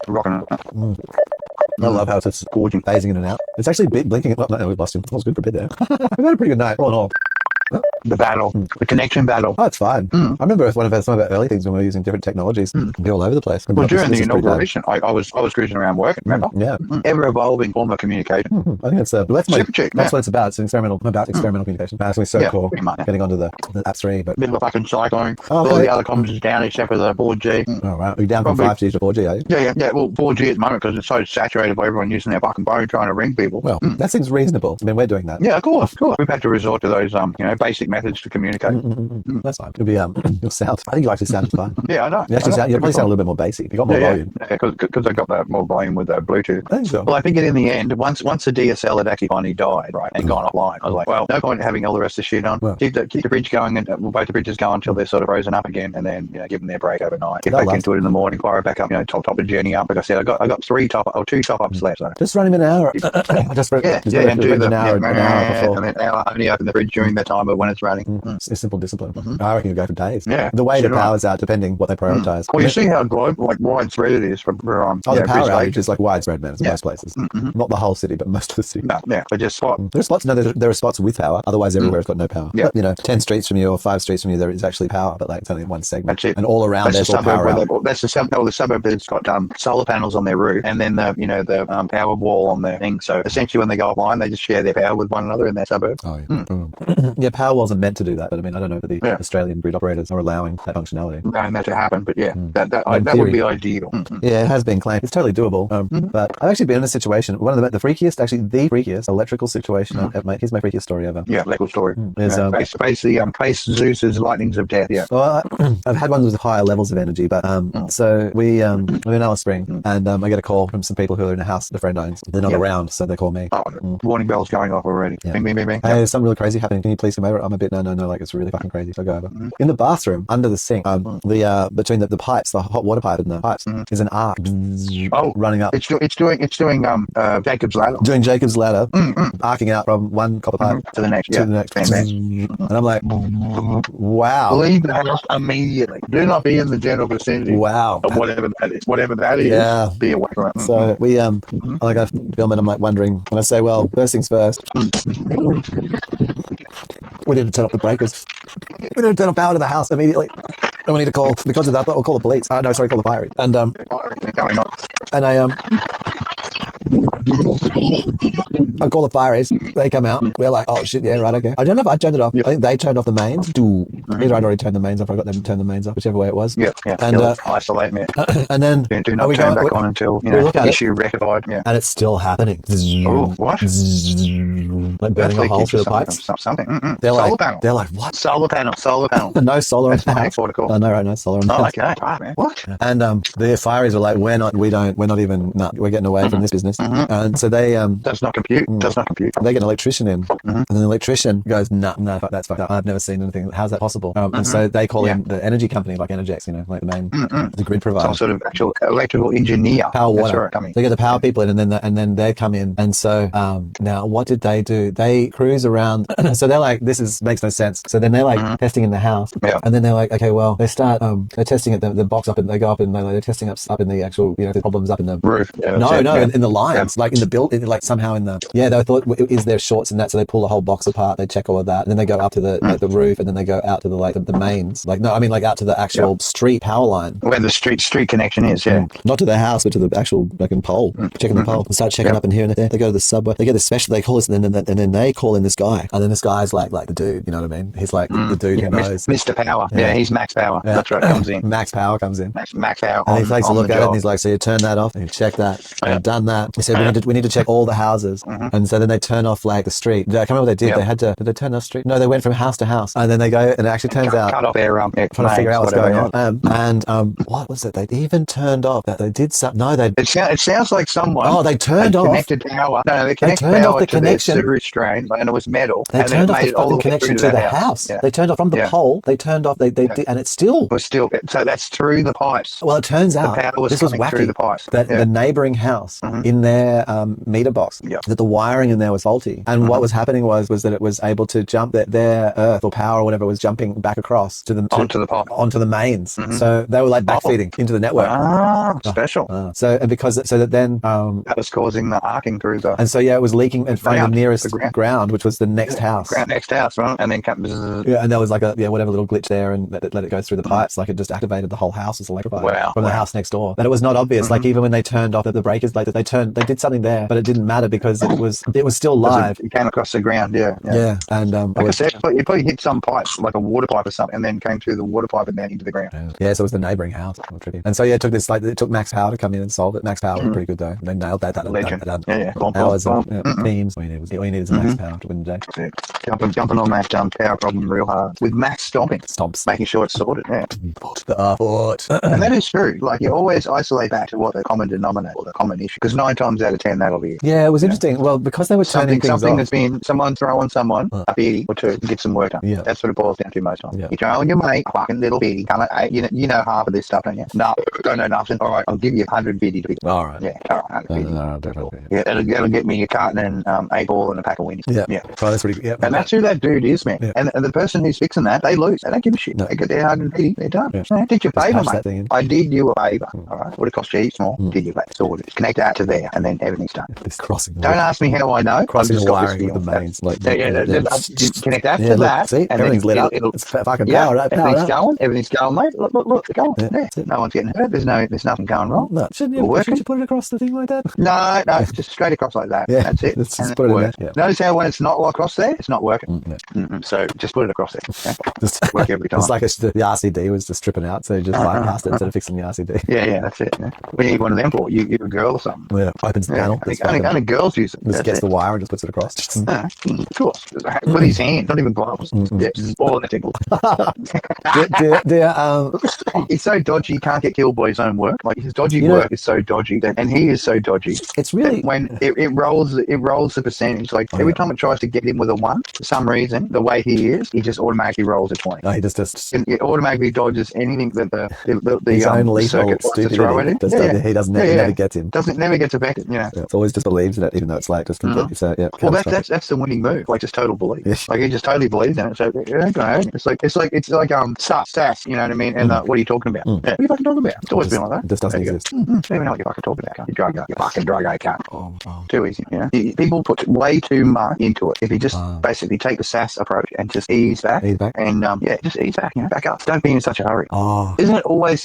Rocking it. I love how it's gorging, phasing in and out. It's actually blinking. Well, no, we've lost him. That was good for a bit there. We've had a pretty good night, all in all. The battle, the connection battle. Oh, it's fine. I remember some of our early things when we were using different technologies. Be all over the place. Well, during the inauguration, I was cruising around working. Remember? Yeah. Ever evolving form of communication. I think it's that's what it's about. It's experimental communication. It's actually so cool. Getting onto the app 3, but middle of fucking cycling. All the other comms is down except for the 4G. Oh right, you're down from 5G to 4G, are you? Yeah. Well, 4G at the moment because it's so saturated by everyone using their fucking phone trying to ring people. Well, that seems reasonable. I mean, we're doing that. Yeah, of course. We've had to resort to those basic methods to communicate. That's fine. It'll be your sound. I think you actually sounded fine. Yeah, I know. You actually sound, you probably sound a little bit more basic. You got more volume. Yeah, because I got that more volume with Bluetooth. I think so. Well, I think in the end, once the DSL had actually finally died, right, and gone offline, I was like, well, no point in having all the rest of the shit on. Well. Keep the bridge going, and both the bridges going until they're sort of frozen up again, and then give them their break overnight. Get back into it in the morning, fire it back up, top the journey up. Like I said, I got two top ups left. So. Just run him an hour. And do an hour before. And then only open the bridge during that time, but when it's running. It's a simple discipline. I reckon you go for days. Yeah. The way the power's out, depending what they prioritize. Well, you see how global, widespread it is for the power outage is like widespread, man. It's most places. Not the whole city, but most of the city. No, yeah, but just spot. There's spots. No, there are spots with power. Otherwise, everywhere has got no power. Yeah. But, 10 streets from you or 5 streets from you, there is actually power, but like it's only one segment. That's it. And all around there's all power out. That's the suburb that's got solar panels on their roof, and then the power wall on their thing. So essentially, when they go offline, they just share their power with one another in their suburb. Oh yeah. Yeah, power wasn't meant to do that, but I mean, I don't know if the Australian grid operators are allowing that functionality. No, that to happen, but yeah, that would be ideal. Yeah, it has been claimed. It's totally doable. But I've actually been in a situation, the freakiest electrical situation. Here's my freakiest story ever. Yeah, electrical story. Face Zeus's lightnings of death. Yeah. Well, I've had ones with higher levels of energy, but so we're in Alice Springs, and I get a call from some people who are in a house that a friend owns. They're not around, so they call me. Warning bells going off already. Yeah. Bing, bing, bing, bing. Hey, there's something really crazy happening. Can you please come over? I'm a bit no, like it's really fucking crazy. So I go over. In the bathroom, under the sink, between the pipes, the hot water pipe and the pipes, is an arc running up. It's doing Jacob's ladder. Doing Jacob's ladder, arcing out from one copper pipe to the next. And I'm like, wow. Leave the house immediately. Do not be in the general vicinity. Wow. Of whatever that is. Yeah. Be away from it. So we like I film and I'm like wondering, and I say, well, first things first. We need to turn off the breakers. We need to turn off power to the house immediately. And we need to call, because of that, we'll call the police. Call the fire. And I call the fire. They come out. We're like, oh shit, yeah, right, okay. I don't know if I turned it off. I think they turned off the mains. Either I'd already turned the mains off, or I got them to turn the mains off, whichever way it was. Yeah. And isolate me. And then do not turn back on until issue rectified. Yeah. And it's still happening. Oh, what? Like burning a hole through the pipes. Something. Solar panel. They're like, what? Solar panel. No solar in the house. Oh, no, right, no solar in the house. Okay. Right, man. What? And the fireys are like, we're getting away from this business. And so they does not compute. They get an electrician in, and then the electrician goes, no, that's fucked up. I've never seen anything. How's that possible? And so they call in the energy company, like Energex, like the main, the grid provider. Some sort of actual electrical engineer. Power water. They get the power people in, and then they come in. And so now what did they do? They cruise around. So they're like, makes no sense. So then they're like testing in the house, and then they're like, okay, well, they start they're testing at the box up, and they go up and they're testing up in the actual the problems up in the roof. In the lines, like in the build, like somehow in the they thought, is there shorts in that? So they pull the whole box apart, they check all of that, and then they go up to the roof, and then they go out to the mains, out to the actual street power line where the street connection is. Not to the house, but to the actual fucking pole. Checking the pole, and start checking up in here and there. They go to the subway, they get a special, they call us, and then they call in this guy, and then this guy's like the dude, you know what I mean? He's like the dude who knows. Mr. Power. Yeah, he's Max Power. That's right, comes in. Max Power comes in. Max Power. And he takes a look at it, and he's like, so you turn that off, and you check that, and I've done that. He said, we need to check all the houses. And so then they turn off like the street. I can't remember what they did. They had to, did they turn off street? No, they went from house to house, and then they go, and it actually turns out, cut off their trying to figure out what's going on. What was it? They even turned off that they did something. No, they. It sounds like someone. Oh, they turned off. Connected power. No, they turned off the connection. Sewage drain, and it was metal. They turned off the connection to the house. Yeah. They turned off from the pole. They turned off. They did, and it's still. So that's through the pipes. Well, it turns out this was wacky. Through the pipes. That the neighboring house in their meter box, that the wiring in there was faulty, and what was happening was that it was able to jump their earth or power or whatever was jumping back across to onto the mains. So they were like backfeeding into the network. Special. So that then that was causing the arcing through the. And so it was leaking and finding the nearest ground, which was the next house. Next house, right? And then and there was like whatever little glitch there, and let it go through the pipes. Like it just activated the whole house was electrified from the house next door. But it was not obvious. Like even when they turned off the breakers, like that they did something there, but it didn't matter because it was still live. It came across the ground, yeah. And Like I said, it probably hit some pipe, like a water pipe or something, and then came through the water pipe and then into the ground. Yeah, so it was the neighbouring house. And so it took Max Power to come in and solve it. Max Power was pretty good though. They nailed that. Legend. Hours of teams. All you needed is Max Power to win the day. Jumping on that power problem real hard with Max stomping, making sure it's sorted. Yeah, and that is true. Like you always isolate back to what the common denominator or the common issue, because 9 times out of 10 that'll be it. Yeah, it was interesting. Well, because they were turning things something off. that's been someone throwing someone a biddy or two to get some work done. Yeah. That's what it boils down to most times. Yeah. You're throwing your mate a fucking little biddy. Come on, you know half of this stuff, don't you? No, don't know nothing. All right, I'll give you 100 biddy to be. All right. Yeah. All right. 100 biddy. No, definitely. Yeah, that'll get me a carton and a ball and a pack of winnies. Yeah. Yeah. Oh, that's pretty good. Yeah. And that's who that dude is, man. Yeah. And the person who's fixing that, they lose. They don't give a shit. No. They get their 100 they're done. Yeah. I did you a favour, That thing in. mate. I did you a favour. All right. Would have cost you heaps more. Did you that sorted? Connect that to there, and then everything's done. This crossing. Don't ask me how I know. Crossing I've the just got this wiring with the feeling. mains. Like, Connect that to look, that. see, and everything's lit up. It'll, It's fucking yeah, power up. everything's going, mate. Look, it's going. Yeah, Yeah. No one's getting hurt. There's nothing going wrong. No, shouldn't you put it across the thing like that? No, just straight across like that. Yeah, That's it. let's just And put it in works. there. Yeah. Notice how when it's not across there, it's not working. Yeah. So just put it across there. Okay? Just Work every time. It's like the RCD was just tripping out, so you just bypassed it instead of fixing the RCD. Yeah, that's it. Yeah. We need one of them for you're a girl or something. Yeah, opens the panel. Only girls use it. Just gets the wire and just puts it across. Of course. With his hand, not even gloves. Yeah, all in the tickle. He's so dodgy, he can't get killed by his own work. Like his dodgy work is so dodgy, and he is so dodgy. It's really when it rolls the percentage. Like every time it tries to get him with a 1, for some reason, the way he is, he just automatically rolls a 20. No, he just and it automatically dodges anything that the his own lethal circuit wants to throw at him. He doesn't never gets him. Never gets affected. You know, it's always just believes in it, even though it's like just completely. So yeah. Well, that's the winning move. Like just total belief. Yeah. Like he just totally believes in it. So it ain't gonna hurt him. It's like sass. You know what I mean? And what are you talking about? Yeah. What are you fucking talking about? It's always been like that. It just doesn't exist. Don't even know what you're fucking talking about. You drug, you fucking drug, can't. Oh. Too easy. You know, people put way too much into it. If you just basically take the sass approach and just ease back, and just ease back. You know, back up. Don't be in such a hurry. Oh. Isn't it always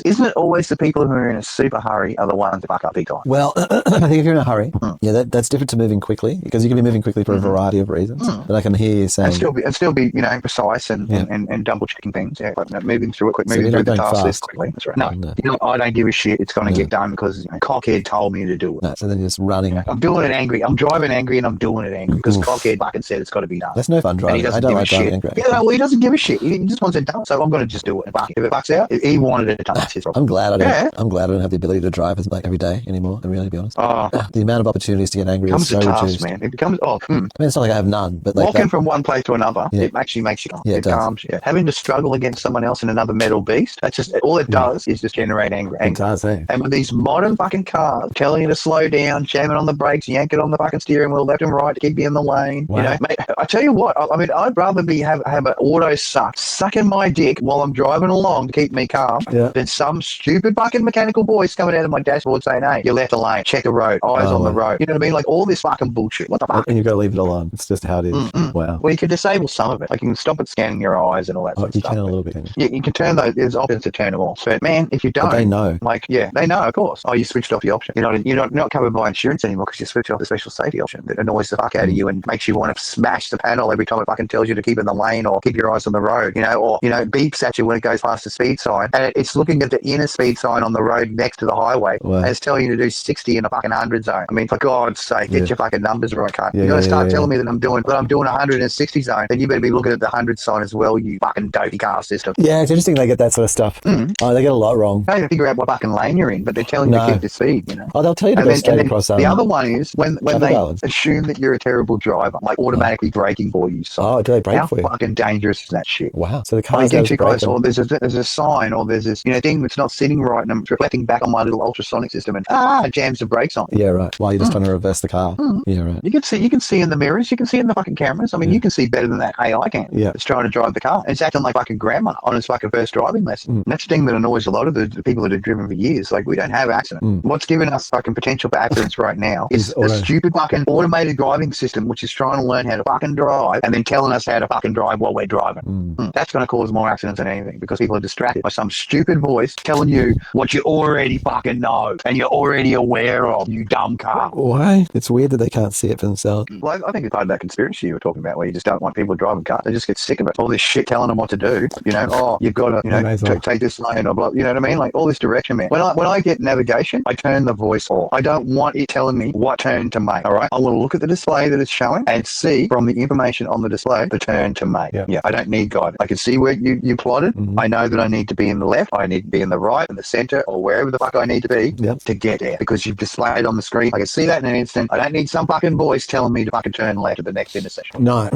the people who are in a super hurry are the ones that fuck up big time? Well, I think if you're in a hurry, that's different to moving quickly, because you can be moving quickly for a variety of reasons. But I can hear you saying and still be precise and double checking things. Yeah, like, moving through it quick, So moving you're through not the going task fast. list quickly. That's right. No, I don't give a shit. It's going to get done because cockhead told me to do it. No, so then you're just running. I'm doing it angry. I'm driving angry and I'm doing it angry because cockhead fucking said it's got to be done. That's no fun driving. I don't like driving angry. Yeah, well, he doesn't give a shit. He just wants it done. So I'm going to just do it. If it fucks out, if he wanted it done. That's his problem. I'm glad I don't have the ability to drive as like every day anymore. I'm really, to be honest. The amount of opportunities to get angry is so reduced. Man. It becomes I mean, it's not like I have none, but like walking from one place to another, it actually makes you calm. Yeah, it calms you. Having to struggle against someone else in another metal beast, that's just all it does is just generate anger. It does, eh? And with these modern fucking cars telling you to slow down, jamming on the brakes, yanking on the fucking steering wheel left and right to keep you in the lane. Wow. You know, mate, I tell you what, I mean, I'd rather have an auto sucking my dick while I'm driving along to keep me calm than some stupid fucking mechanical voice coming out of my dashboard saying, hey, you left a lane, check the road, eyes on the road. You know what I mean? Like all this fucking bullshit. What the fuck? And you've got to leave it alone. It's just how it is. Wow. Well, you can disable some of it. Like you can stop it scanning your eyes and all that sort of you stuff. can a little bit. You can turn those. There's options to turn them off. But man, if you don't, But they know. Like, they know, of course. Oh, you switched off the option. You're not covered by insurance anymore because you switched off the special safety option that annoys the fuck out of you and makes you want to smash the panel every time it fucking tells you to keep in the lane or keep your eyes on the road. Or beeps at you when it goes past the speed sign, and it's looking at the inner speed sign on the road next to the highway, and it's telling you to do 60 in a fucking 100 zone. I mean, for God's sake, get your fucking numbers right, cunt. You're gonna start telling me that I'm doing 160 zone, then you better be looking at the 100 sign as well, you fucking dopey car system. Yeah, it's interesting they get that sort of stuff. Oh, they get a lot wrong. They don't even figure out what fucking lane you're in, but they're telling you to keep the speed, Oh, they'll tell you to go straight across. The other one is when they islands. assume that you're a terrible driver, like automatically braking for you. So do they brake for you? How fucking dangerous is that shit? Wow. So the car's there's a sign, or there's this thing that's not sitting right, and I'm reflecting back on my little ultrasonic system, and jams the brakes on. Yeah, right. While you're just trying to reverse the car. Yeah, right. You can see in the mirrors, you can see in the fucking cameras. I mean, you can see better than that AI can. Yeah. It's trying to drive the car. And it's acting like fucking grandma on its fucking first driving lesson. And that's the thing that annoys a lot of the people that have driven for years. Like, we don't have accident. What's giving us fucking potential for accidents right now is a stupid fucking automated driving system, which is trying to learn how to fucking drive and then telling us how to fucking drive while we're driving. That's going to cause more accidents than anything because people are distracted by some stupid voice telling you what you already fucking know and you're already aware aware of, you dumb car. Why? It's weird that they can't see it for themselves. Well, I think it's part of that conspiracy you were talking about, where you just don't want people driving cars. They just get sick of it. All this shit telling them what to do. You know, oh, you've got to, you know, take this lane or blah. You know what I mean? Like all this direction, man. When I get navigation, I turn the voice off. I don't want it telling me what turn to make. All right, I will look at the display that it's showing and see from the information on the display the turn to make. Yeah, I don't need guidance. I can see where you plotted. I know that I need to be in the left. I need to be in the right, in the center, or wherever the fuck I need to be to get there, because you've displayed on the screen. I can see that in an instant. I don't need some fucking voice telling me to fucking turn left at the next intersection. No,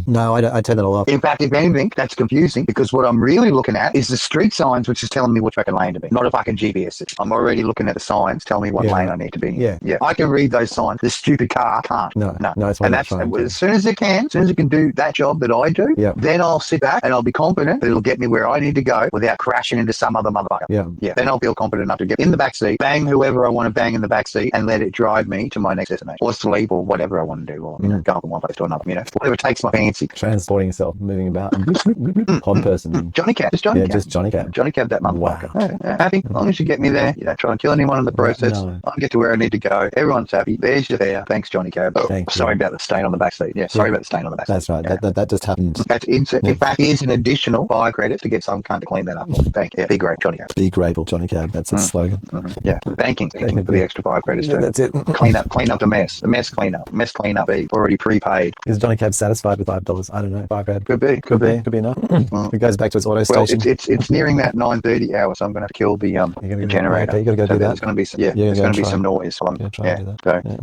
no, I turn that all off. In fact, if anything, that's confusing, because what I'm really looking at is the street signs, which is telling me which fucking lane to be, not a fucking GPS system. I'm already looking at the signs telling me what lane I need to be in. Yeah, I can read those signs. The stupid car can't. No, it's and that's as soon as it can do that job that I do, then I'll sit back and I'll be confident that it'll get me where I need to go without crashing into some other motherfucker. Yeah. Then I'll feel confident enough to get in the back seat, bang whoever I want to bang in the back seat, and let it drive me to my next destination, or sleep, or whatever I want to do, or go from one place to another. You know, whatever takes my fancy. Transporting yourself, moving about, pod person. Johnny Cab, just Johnny Cab. Just Johnny Cab. Johnny Cab, that motherfucker. Wow. Happy, as long as you get me there. You don't try and kill anyone in the process. I'll get to where I need to go. Everyone's happy. There's your fare. Thanks, Johnny Cab. Sorry about the stain on the back seat. Sorry about the stain on the back seat. That's right. That just happened. That's in fact, is an additional 5 credits to get some cunt to clean that up. Thank you. Be great, Johnny Cab. Be grateful, Johnny Cab. That's its slogan. Yeah. Thanking for the extra 5 credits. That's it. Clean up the mess. The mess clean up. Mess clean up. Already prepaid. Is Johnny Cab satisfied with $5? I don't know. $5 grand. Could be. Could be enough. It goes back to its auto station. It's nearing that 9:30 hour, so I'm going to kill the generator. Okay, you got to go do that. There's going to be some, there's going to be some noise. So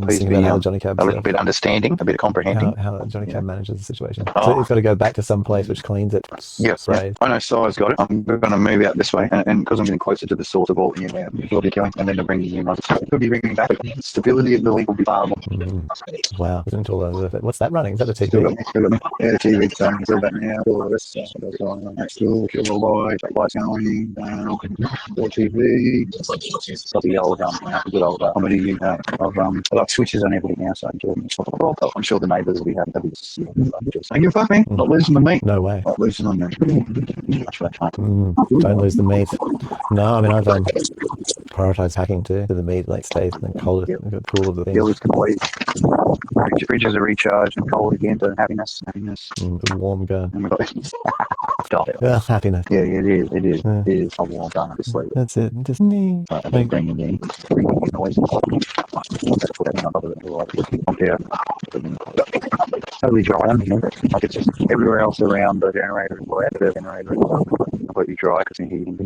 please be a little bit understanding, a bit comprehending. How Johnny Cab manages the situation. So it's got to go back to some place which cleans it. Yes. I know Si's got it. I'm going to move out this way, and because I'm getting closer to the source of all the will be killing, and then to bring the in. It could be bringing back stability of the link will be viable. Wow. What's that running? Is that a TV? Yeah, the TV's going. Kill that now. Kill this. Next door. Kill the lights going. More TV. Got the old good old comedy of like switches on everything else. I'm sure the neighbours will be happy. Thank you, fuck me. Not losing the meat. No way. Not losing the meat. Don't lose the meat. No, I mean I've prioritized hacking too. The meat like stays and then cold. Cool of the thing. It's complete. Fridges are recharged and cold again to happiness. Warm gun. Stop it. Happiness. Yeah, it is. It is a warm gun. That's it. Just me. Bringing in noise. Totally dry. Like it's just everywhere else around the generator. The generator is completely dry because it's heating.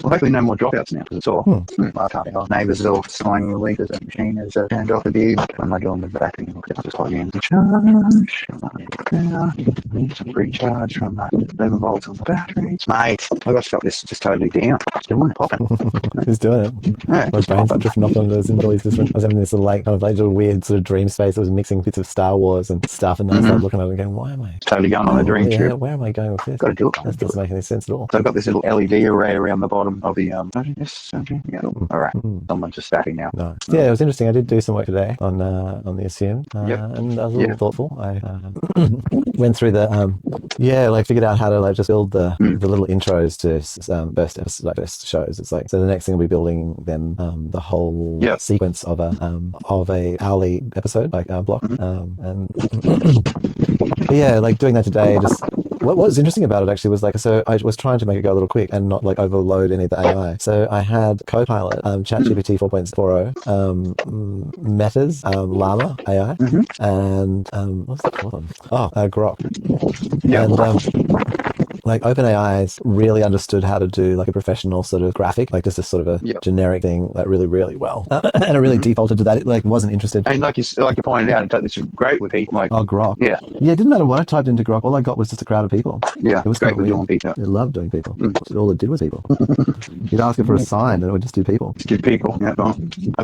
Well, hopefully no more dropouts now because it's all. I can't tell. Neighbours are all signing the leak as a machine has turned off a bit. I'm not going with the battery. I'll just plug in. Recharge from 11 volts on the batteries. Mate, I've got to stop this just totally down. It's doing it, popping. He's doing it. My brain's drifting off on those into all these different. I was having this little kind of like a weird sort of dream space. I was mixing bits of Star Wars and stuff, and then I started looking at it and going, "Why am I totally going on a dream trip? Where am I going with this? Got to do it. That doesn't make any sense at all." So I've got this little LED array around the bottom of the all right. Someone's just stabbing now. Nice. Yeah, it was interesting. I did do some work today on the Assume, and I was a little thoughtful. I went through the figured out how to just build the little intros to best shows. It's like, so the next thing we'll be building then the whole sequence of a hourly episode block, and doing that today. Just what was interesting about it actually was so I was trying to make it go a little quick and not overload any of the AI. So I had CoPilot, ChatGPT 4.0, Meta's Llama AI, and what's the fourth one? Grok. And OpenAI's really understood how to do a professional sort of graphic, just a sort of a generic thing, really, really well. And it really defaulted to that. It wasn't interested. And like you pointed out, this is great with people Grok. Yeah. Yeah, it didn't matter what I typed into Grok. All I got was just a crowd of people. Yeah. It was great with doing people. It loved doing people. All it did was people. You'd ask it for a sign and it would just do people. Just do people. Yeah.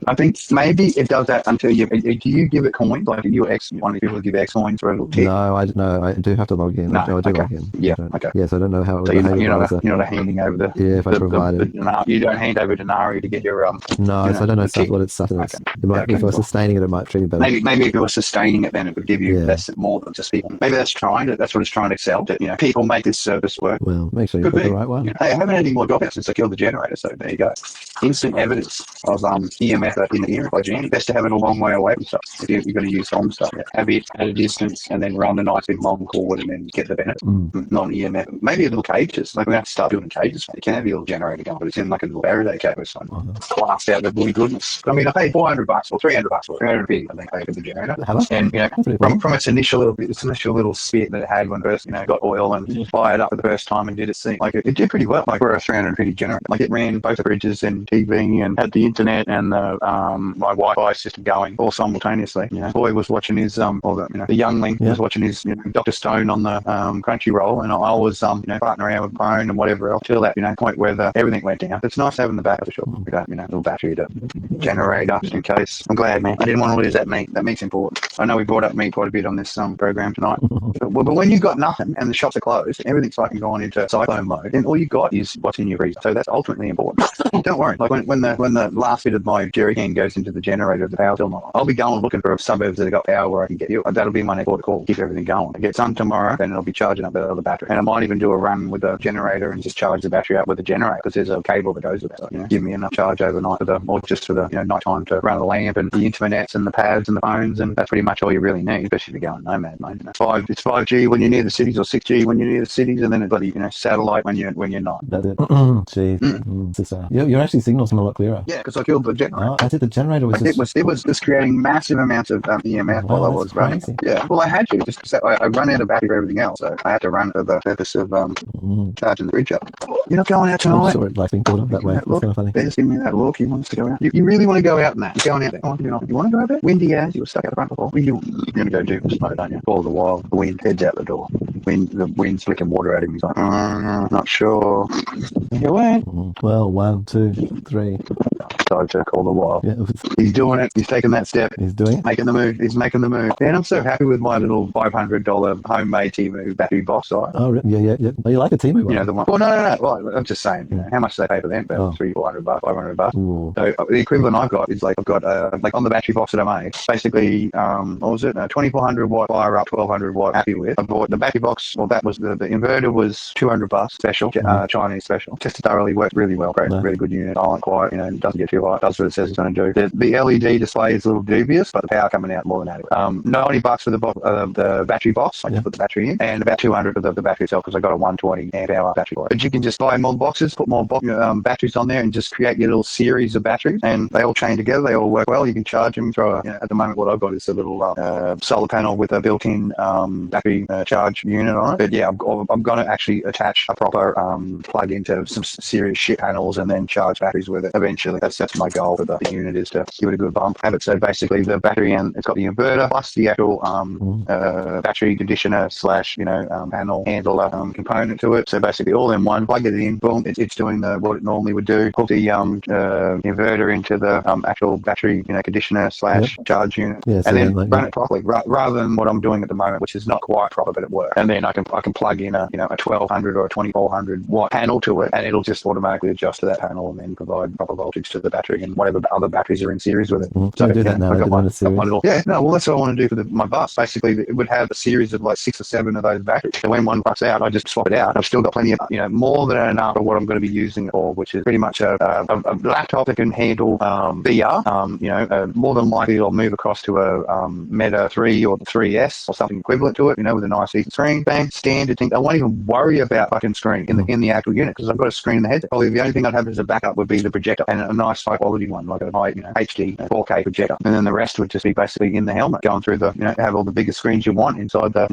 I think maybe it does that until do you give it coins? Like if you're one of the people who give X coins for a little tick? No, I do have to log in. No, I do log in. Yeah. Okay. Yes, I don't know how it would behave. You're not handing over the... Yeah, if I provide it. You don't hand over denari to get your... No, so I don't know what it's sustenance. It might, if I was sustaining it, it might treat me better. Maybe if you were sustaining it, then it would give you more than just people. Maybe that's what it's trying to sell. That, people make this service work. Well, make sure you put the right one. Hey, I haven't had any more dropouts since I killed the generator, so there you go. instant evidence of EMF in the ear by jamming. Best to have it a long way away from stuff. If you're going to use home stuff, have it at a distance and then run a nice big long cord and then get the benefit. Non-EMF. Maybe a little cages. Like we have to start building cages. You can have your little generator going, but it's in like a little Faraday cage or something. Blast out the bloody goodness. I mean, I paid $400 or $300 or $350. I think I paid for the generator. And from its initial little spit that it had when it first got oil and fired up for the first time and did its thing, like it did pretty well. Like for a 350 generator, like it ran both the fridges and TV and had the internet and the my Wi-Fi system going all simultaneously. Boy was watching his the youngling was watching his Dr. Stone on the Crunchyroll, and I was farting around with phone and whatever else till that point where everything went down. It's nice having the backup for sure. We got little battery to generator just in case. I'm glad, man. I didn't want to lose that meat. That meat's important. I know we brought up meat quite a bit on this program tonight. But when you've got nothing and the shops are closed and everything's fucking gone into cyclone mode, then all you got is what's in your freezer. So that's ultimately important. Don't worry. Like when the last bit of my jerry can goes into the generator of the power still not, I'll be going looking for suburbs that have got power where I can get you. That'll be my next port of call. Keep everything going. I get sun tomorrow, then it'll be charging up the other battery. And I might even do a run with a generator and just charge the battery up with the generator because there's a cable that goes with it. So, give me enough charge overnight or just for the night time to run the lamp and the internets and the pads and the phones, and that's pretty much all you really need, especially if you're going nomad, mate. It's 5G when you're near the cities or 6G when you're near the cities, and then it's bloody satellite when you're not. That's it. Jeez. Your actually signals seem a lot clearer. Yeah, because I killed the generator. That's it. The generator was it was just creating massive amounts of EMF while I was running. Yeah, well, I had to just because I run out of battery for everything else, so I had to run for the purpose of charging the fridge up. You're not going out tonight. I'm sure it like being thought of that way. That's kind of funny. Bear's giving me that look. He wants to go out. You really want to go out in that? You're going out there. You want to go out there? Windy as you were stuck out the front before. You're going to go do smoke, don't you? All the while, the wind heads out the door. The wind's flicking water at him. He's like, not sure. You went. Well, 1, 2, 3. So I took all the while. Yeah, he's doing it. He's taking that step. He's doing it. Making the move. He's making the move. And I'm so happy with my little $500 homemade Temu battery box. Oh, yeah. Oh, you like a Temu one? The one. Well, no. Well, I'm just saying. How much do they pay for them? About $300, $400, $500. Ooh. So the equivalent I've got is like I've got like on the battery box that I made. Basically, what was it? 2400 watt fire up, 1200 watt happy with. I bought the battery box. Well, that was the inverter was $200 special, Chinese special. Just thoroughly worked really well. Great, really good unit. Silent, quiet. Doesn't get too hot. Does what it says it's going to do. The LED display is a little dubious, but the power coming out more than adequate. $90 for the battery box. I just put the battery in, and about $200 for the battery itself because I got a 120 amp hour battery for it. But you can just buy more boxes, put more batteries on there, and just create your little series of batteries, and they all chain together. They all work well. You can charge them. Throw at the moment, what I've got is a little solar panel with a built-in battery charge unit on it. But yeah, I'm going to actually attach a proper plug into some serious shit panels and then charge batteries with it eventually. That's my goal for the unit, is to give it a good bump. Have it so basically the battery, and it's got the inverter plus the actual battery conditioner / panel handler component to it. So basically all in one. Plug it in, boom, it's doing what it normally would do. Put the inverter into the actual battery conditioner / charge unit, and then run it properly, rather than what I'm doing at the moment, which is not quite proper, but it works. And then I can plug in a 1200 or a 2400 watt panel to it, and it'll just automatically adjust to that panel and then provide proper voltage to the battery and whatever other batteries are in series with it. So do that now. That's what I want to do for my bus. Basically, it would have a series of like 6 or 7 of those batteries. So when one busts out, I just swap it out. I've still got plenty of, more than enough of what I'm going to be using it for, which is pretty much a laptop that can handle VR. More than likely I'll move across to a Meta 3 or the 3S or something equivalent to it, with a nice decent screen. Bang, standard thing. I won't even worry about fucking screen in the actual unit because I've got a screen in the headset. Probably the only thing I'd have as a backup would be the projector, and a nice high quality one, like a high HD 4K projector. And then the rest would just be basically in the helmet, going through the have all the biggest screens you want inside the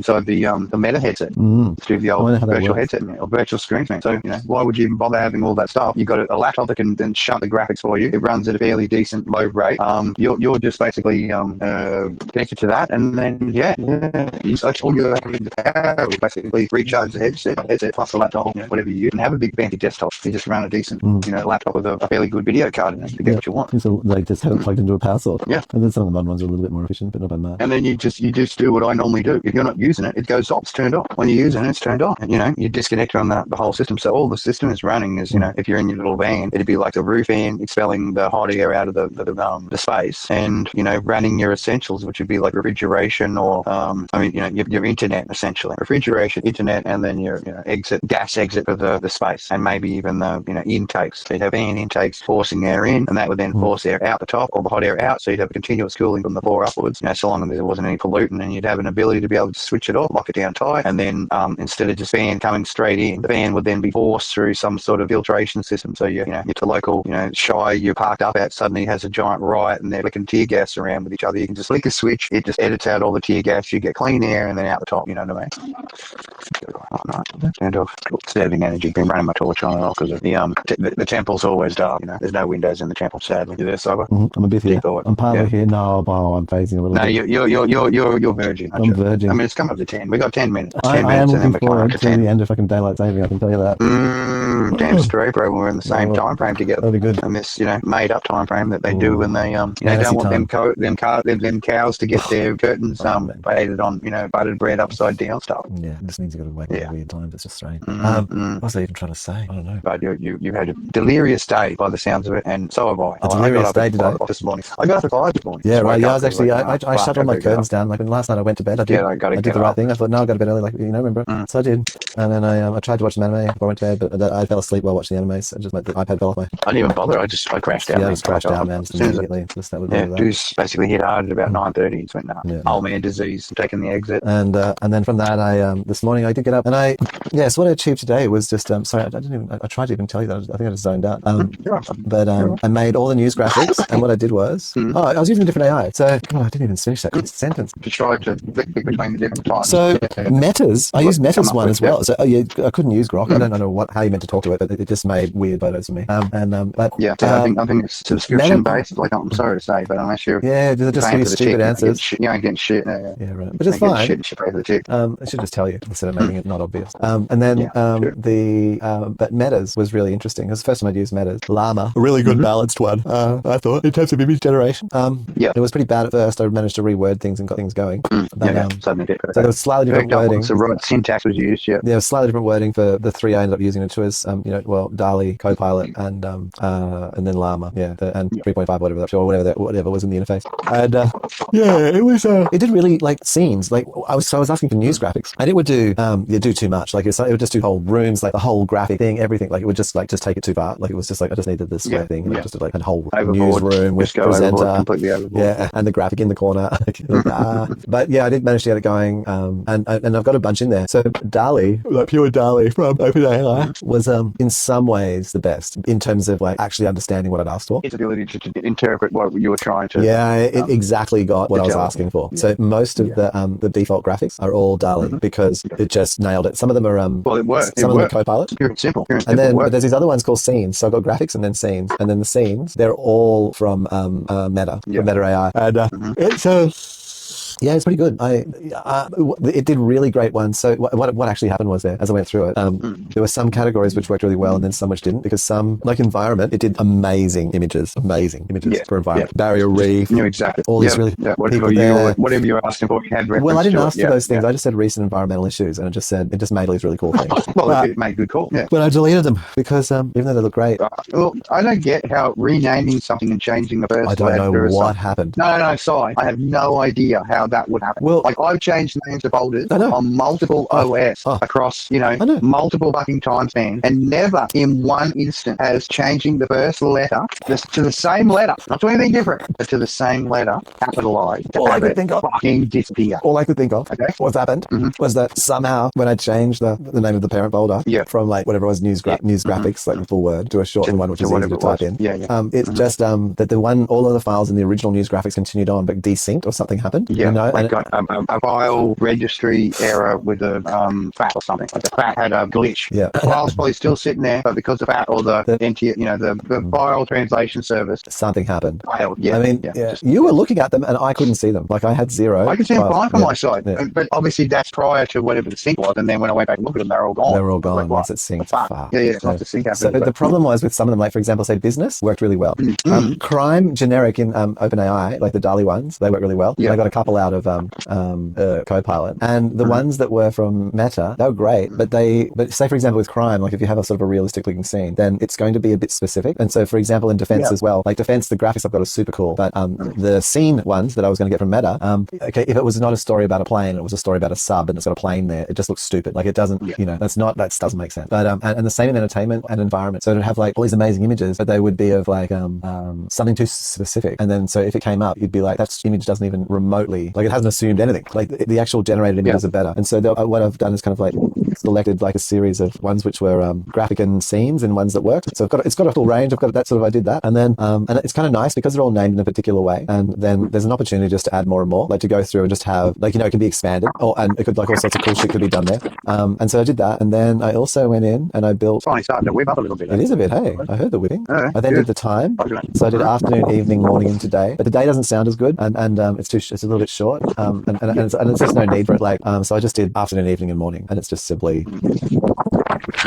Meta headset. Let's do the old virtual headset or virtual screen thing. So why would you even bother having all that stuff? You've got a laptop that can then shut the graphics for you. It runs at a fairly decent low rate. You're just basically connected to that, and then that's all you're having to power. Basically recharge the headset plus the laptop, whatever you use, and have a big fancy desktop. You just run a decent laptop with a fairly good video card in to get what you want. So like just have it plugged into a power source. Yeah. And then some of the modern ones are a little bit more efficient, but not by much. And then you just do what I normally do. If you're not using it, it goes off. It's turned off. When you're using it, it's turned on. And, you disconnect from the whole system. So all the system is running is, if you're in your little van, it'd be like the roof fan expelling the hot air out of the space, and running your essentials, which would be like refrigeration or your internet essentially. Refrigeration, internet, and then your gas exit for the space, and maybe even the intakes. So you'd have fan intakes forcing air in, and that would then force air out the top, or the hot air out. So you'd have a continuous cooling from the floor upwards. So long as there wasn't any pollutant, and you'd have an ability to be able to switch it off, lock it down tight, and then instead of just fan coming straight in, the fan would then be forced through some sort of filtration system. So your local shy you parked up at suddenly has a giant riot, and they're flicking tear gas around with each other. You can just flick a switch, it just edits out all the tear gas. You get clean air, and then out the top. You know what I mean? Oh, no. Stand off. Saving energy. Been running my torch on and off because the temple's always dark. There's no windows in the temple. Sadly, you there, Cyber? I'm a bit here. I'm part of here. No, I'm phasing a little bit. No, you're virgin. I'm virgin. I mean, it's come up to 10. We got 10 minutes. 10 I minutes, am and then looking we're coming forward up to the end of fucking daylight saving. I can tell you that. Damn straight, bro. We're in the same time frame together. That'll be good. And this, made up time frame that they do when they, don't want them cows to get their curtains buttered bread upside down stuff. Yeah, it just means you got to wake up at weird times. It's just strange. Mm-hmm. What was I even trying to say? I don't know. But you had a delirious day by the sounds of it, and so have I. A delirious day today. This morning. I got up at 5 this morning. Yeah, right. Yeah, I was actually I shut all my curtains down. Like last night, I went to bed. I did the right thing. I thought, no, I got to bed early. Remember? So I did, and then I tried to watch some anime before I went to bed, but I fell asleep while watching the anime. So just the iPad fell off my. I didn't even bother. I crashed out. Yeah, I just crashed out, man. Just immediately. Deuce basically hit hard at about 9:30. Just went, old man disease, taking the exit. And then from that, I this morning I did get up, and so what I achieved today was just sorry, I tried to even tell you that. I think I just zoned out. But I made all the news graphics, and what I did was I was using a different AI. So I didn't even finish that sentence. To try to click between the different times. So Metas, I used Metas one as well. So I couldn't use Grok. I don't know how you meant to talk to it, but it just made weird photos of me. I think it's subscription based. Like I'm sorry to say, but unless you're does it just give you stupid answers? You ain't getting shit. Yeah, right. Which is fine. It should just tell you instead of making it not obvious. And then but Metas was really interesting. It was the first time I'd used Metas. Llama, a really good balanced one. I thought in terms of image generation. It was pretty bad at first. I managed to reword things and got things going. So there was slightly different wording. So right syntax was used. Yeah. There was slightly different wording for the three I ended up using it to as DALL-E, CoPilot, and then Llama. And 3.5 whatever was in the interface. And it was it did really like scenes. Like I was asking for news graphics, and it would do too much. Like it would just do whole rooms, like the whole graphic thing, everything. Like it would just take it too far. Like it was just like I just needed this thing, and just like a whole newsroom with presenter, and the graphic in the corner. But I did manage to get it going, and I've got a bunch in there. So DALL-E, like pure DALL-E from OpenAI, was in some ways the best in terms of like actually understanding what I'd asked for. Its ability to interpret what you were trying to. It exactly got what I was asking for. So most of the default graphics are all DALL-E because it just nailed it. Some of them are it worked. Some of them are CoPilot. Pure simple. And then but there's these other ones called scenes. So I've got graphics and then scenes, and then the scenes they're all from Meta, from Meta AI, and it's pretty good. It did really great ones. So what actually happened was as I went through it, there were some categories which worked really well, and then some which didn't, because some, like environment, it did amazing images for environment. Barrier reef. Exactly. All these really whatever you were asking for, you had reference. Well, I didn't ask for those things. I just said recent environmental issues, and it just made all these really cool things. It made good calls. Yeah. But I deleted them because even though they look great, I don't get how renaming something and changing the first. I don't know what happened. No, sorry, I have no idea how that would happen. Well, like I've changed names of folders on multiple OS across, multiple fucking time spans, and never in one instant has changing the first letter to the same letter, not to anything different, but to the same letter, capitalized. All I could think of fucking disappear. All I could think of what's happened was that somehow when I changed the name of the parent folder from like whatever it was news graphics, like the full word, to a shortened one which is easy to type in. It's just that all of the files in the original news graphics continued on but desynced, or something happened. No, like got a file registry error with a FAT or something. Like the FAT had a glitch. Yeah. The file's probably still sitting there, but because the FAT or the file translation service something happened. failed. Yeah, I mean, you were looking at them and I couldn't see them. Like I had zero. I could see them files. fine from my side, Yeah. but obviously that's prior to whatever the sync was. And then when I went back and looked at them, they were all gone. They were all gone Like, once it synced. fuck. Yeah. Once the sync happened. So the problem was with some of them, like for example, say business worked really well. Crime generic in OpenAI, like the DALL-E ones, they work really well. Yeah. I got a couple out of CoPilot, and the ones that were from Meta, they were great. But say for example with crime, like if you have a sort of a realistic looking scene, then it's going to be a bit specific. And so for example in defense as well, like defense, the graphics I've got are super cool, but the scene ones that I was going to get from Meta, okay, if it was not a story about a plane, it was a story about a sub, and it's got a plane there, it just looks stupid. Like it doesn't, that doesn't make sense. But and the same in entertainment and environment. So it'd have like all these amazing images, but they would be of like something too specific. And then so if it came up, you'd be like, that image doesn't even remotely, like it hasn't assumed anything. Like the actual generated images are better. And so what I've done is kind of like selected like a series of ones which were graphic and scenes and ones that worked. So it's got a full range. I've got that sort of, I did that. And then and it's kind of nice because they're all named in a particular way. And then there's an opportunity just to add more and more, like to go through and just have like, it can be expanded and it could like all sorts of cool shit could be done there. And so I did that. And then I also went in and I built. It's finally starting to whip up a little bit. It is a bit, hey. I heard the whipping. I then did the time. Okay. So I did afternoon, evening, morning, and today. But the day doesn't sound as good, and it's a little bit short. And it's just no need for it. Like so I just did afternoon, evening, and morning, and it's just simply.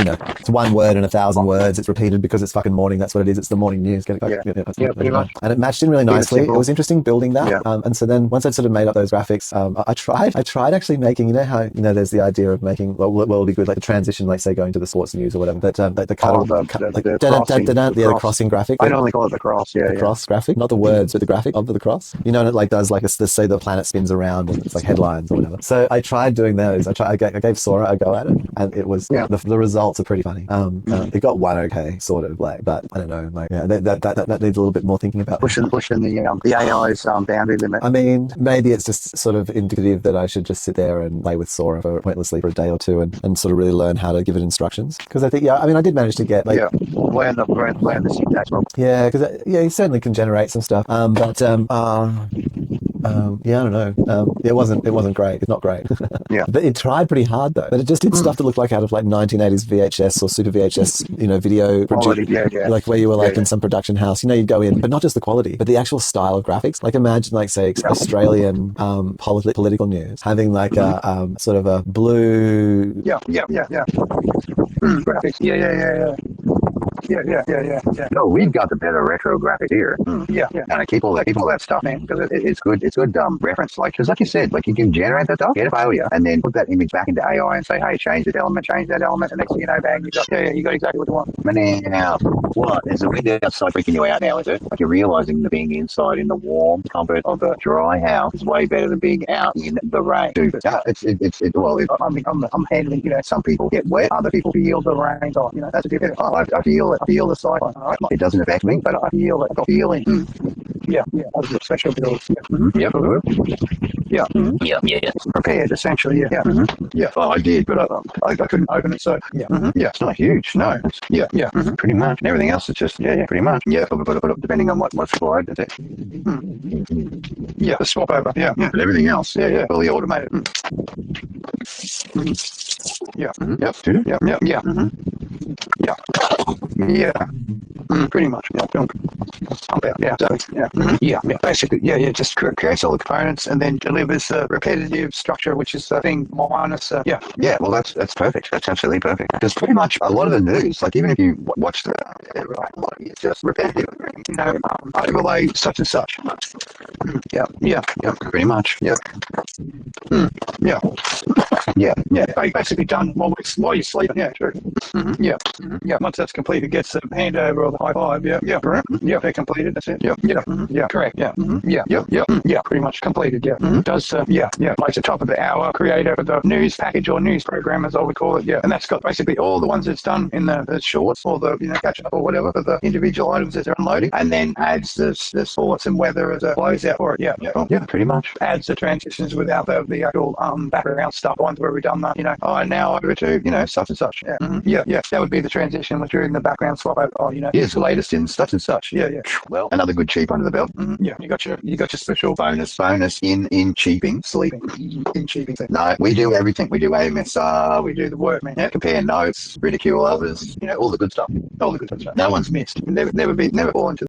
It's one word in 1,000 words. It's repeated because it's fucking morning. That's what it is. It's the morning news. Pretty much. And it matched in really nicely. It was interesting building that. And so then once I'd sort of made up those graphics, I tried actually making, how, there's the idea of making, what will be good, like the transition, like say going to the sports news or whatever, but the crossing graphic. I normally call it the cross, the cross graphic, not the words, but the graphic of the cross. And it like does like say the planet spins around and it's like headlines or whatever. So I tried doing those. I gave Sora a go at it, and it was the results are pretty funny. It got one okay, sort of like, but I don't know, like that needs a little bit more thinking about. Pushing the AI's boundary limit. I mean, maybe it's just sort of indicative that I should just sit there and play with Sora pointlessly for a day or two and sort of really learn how to give it instructions. Because I think, I did manage to get like learn the syntax. Yeah, because he certainly can generate some stuff. I don't know. It wasn't great. It's not great. But it tried pretty hard though. But it just did stuff that looked like out of like 1980s VHS or Super VHS, video like where you were like in some production house. You'd go in, but not just the quality, but the actual style of graphics. Like imagine like say Australian political news having like a sort of a blue. Graphics. No, we've got the better retro graphics here. And I keep all that stuff, man, because it's good. It's good reference. Because like you said, like you can generate that stuff, get a failure, and then put that image back into AI and say, hey, change this element, change that element, and next thing you know, bang, you got exactly what you want. But now, what? Is the wind outside freaking you out now, is it? Like you're realizing that being inside in the warm comfort of a dry house is way better than being out in the rain. I'm handling, some people get wet, other people feel the rain on, that's a different. I feel it. I feel the cyclone. It doesn't affect me, but I feel it. I got feeling. Those are special bills. Prepared, essentially. Well, I did, but I couldn't open it, so it's not huge. No. Pretty much. And everything else is just pretty much. Depending on what's required. That's it. The swap over. But everything else, fully automated. Pretty much. Basically, just creates all the components and then delivers the repetitive structure, which is the thing minus. Well, that's perfect. That's absolutely perfect. Because pretty much a lot of the news, like even if you watch the, it's just repetitive. Overlay such and such. Pretty much. Basically done while you're sleeping. True. Once that's completed, it gets the handover or the high five. They're completed. That's it. Correct. Pretty much completed. Does like the top of the hour creator for the news package or news program, as I would call it. And that's got basically all the ones it's done in the shorts or the catch up or whatever for the individual items that they're unloading, and then adds the sports and weather as a closeout for it. Pretty much. Adds the transitions with without the actual background stuff on where we've done that, you know, oh, now over to, you know, such and such. Yeah, yeah, that would be the transition was during the background swap over, oh, you know, here's the latest in such and such. Yeah. Well, another good cheap under the belt. Yeah, you got your special Bonus in cheaping. sleeping in cheaping thing. No, we do everything. We do AMSR, we do the Work, man. Yeah, compare notes, ridicule others, you know, all the good stuff. all the good stuff. No one's missed. Never fall into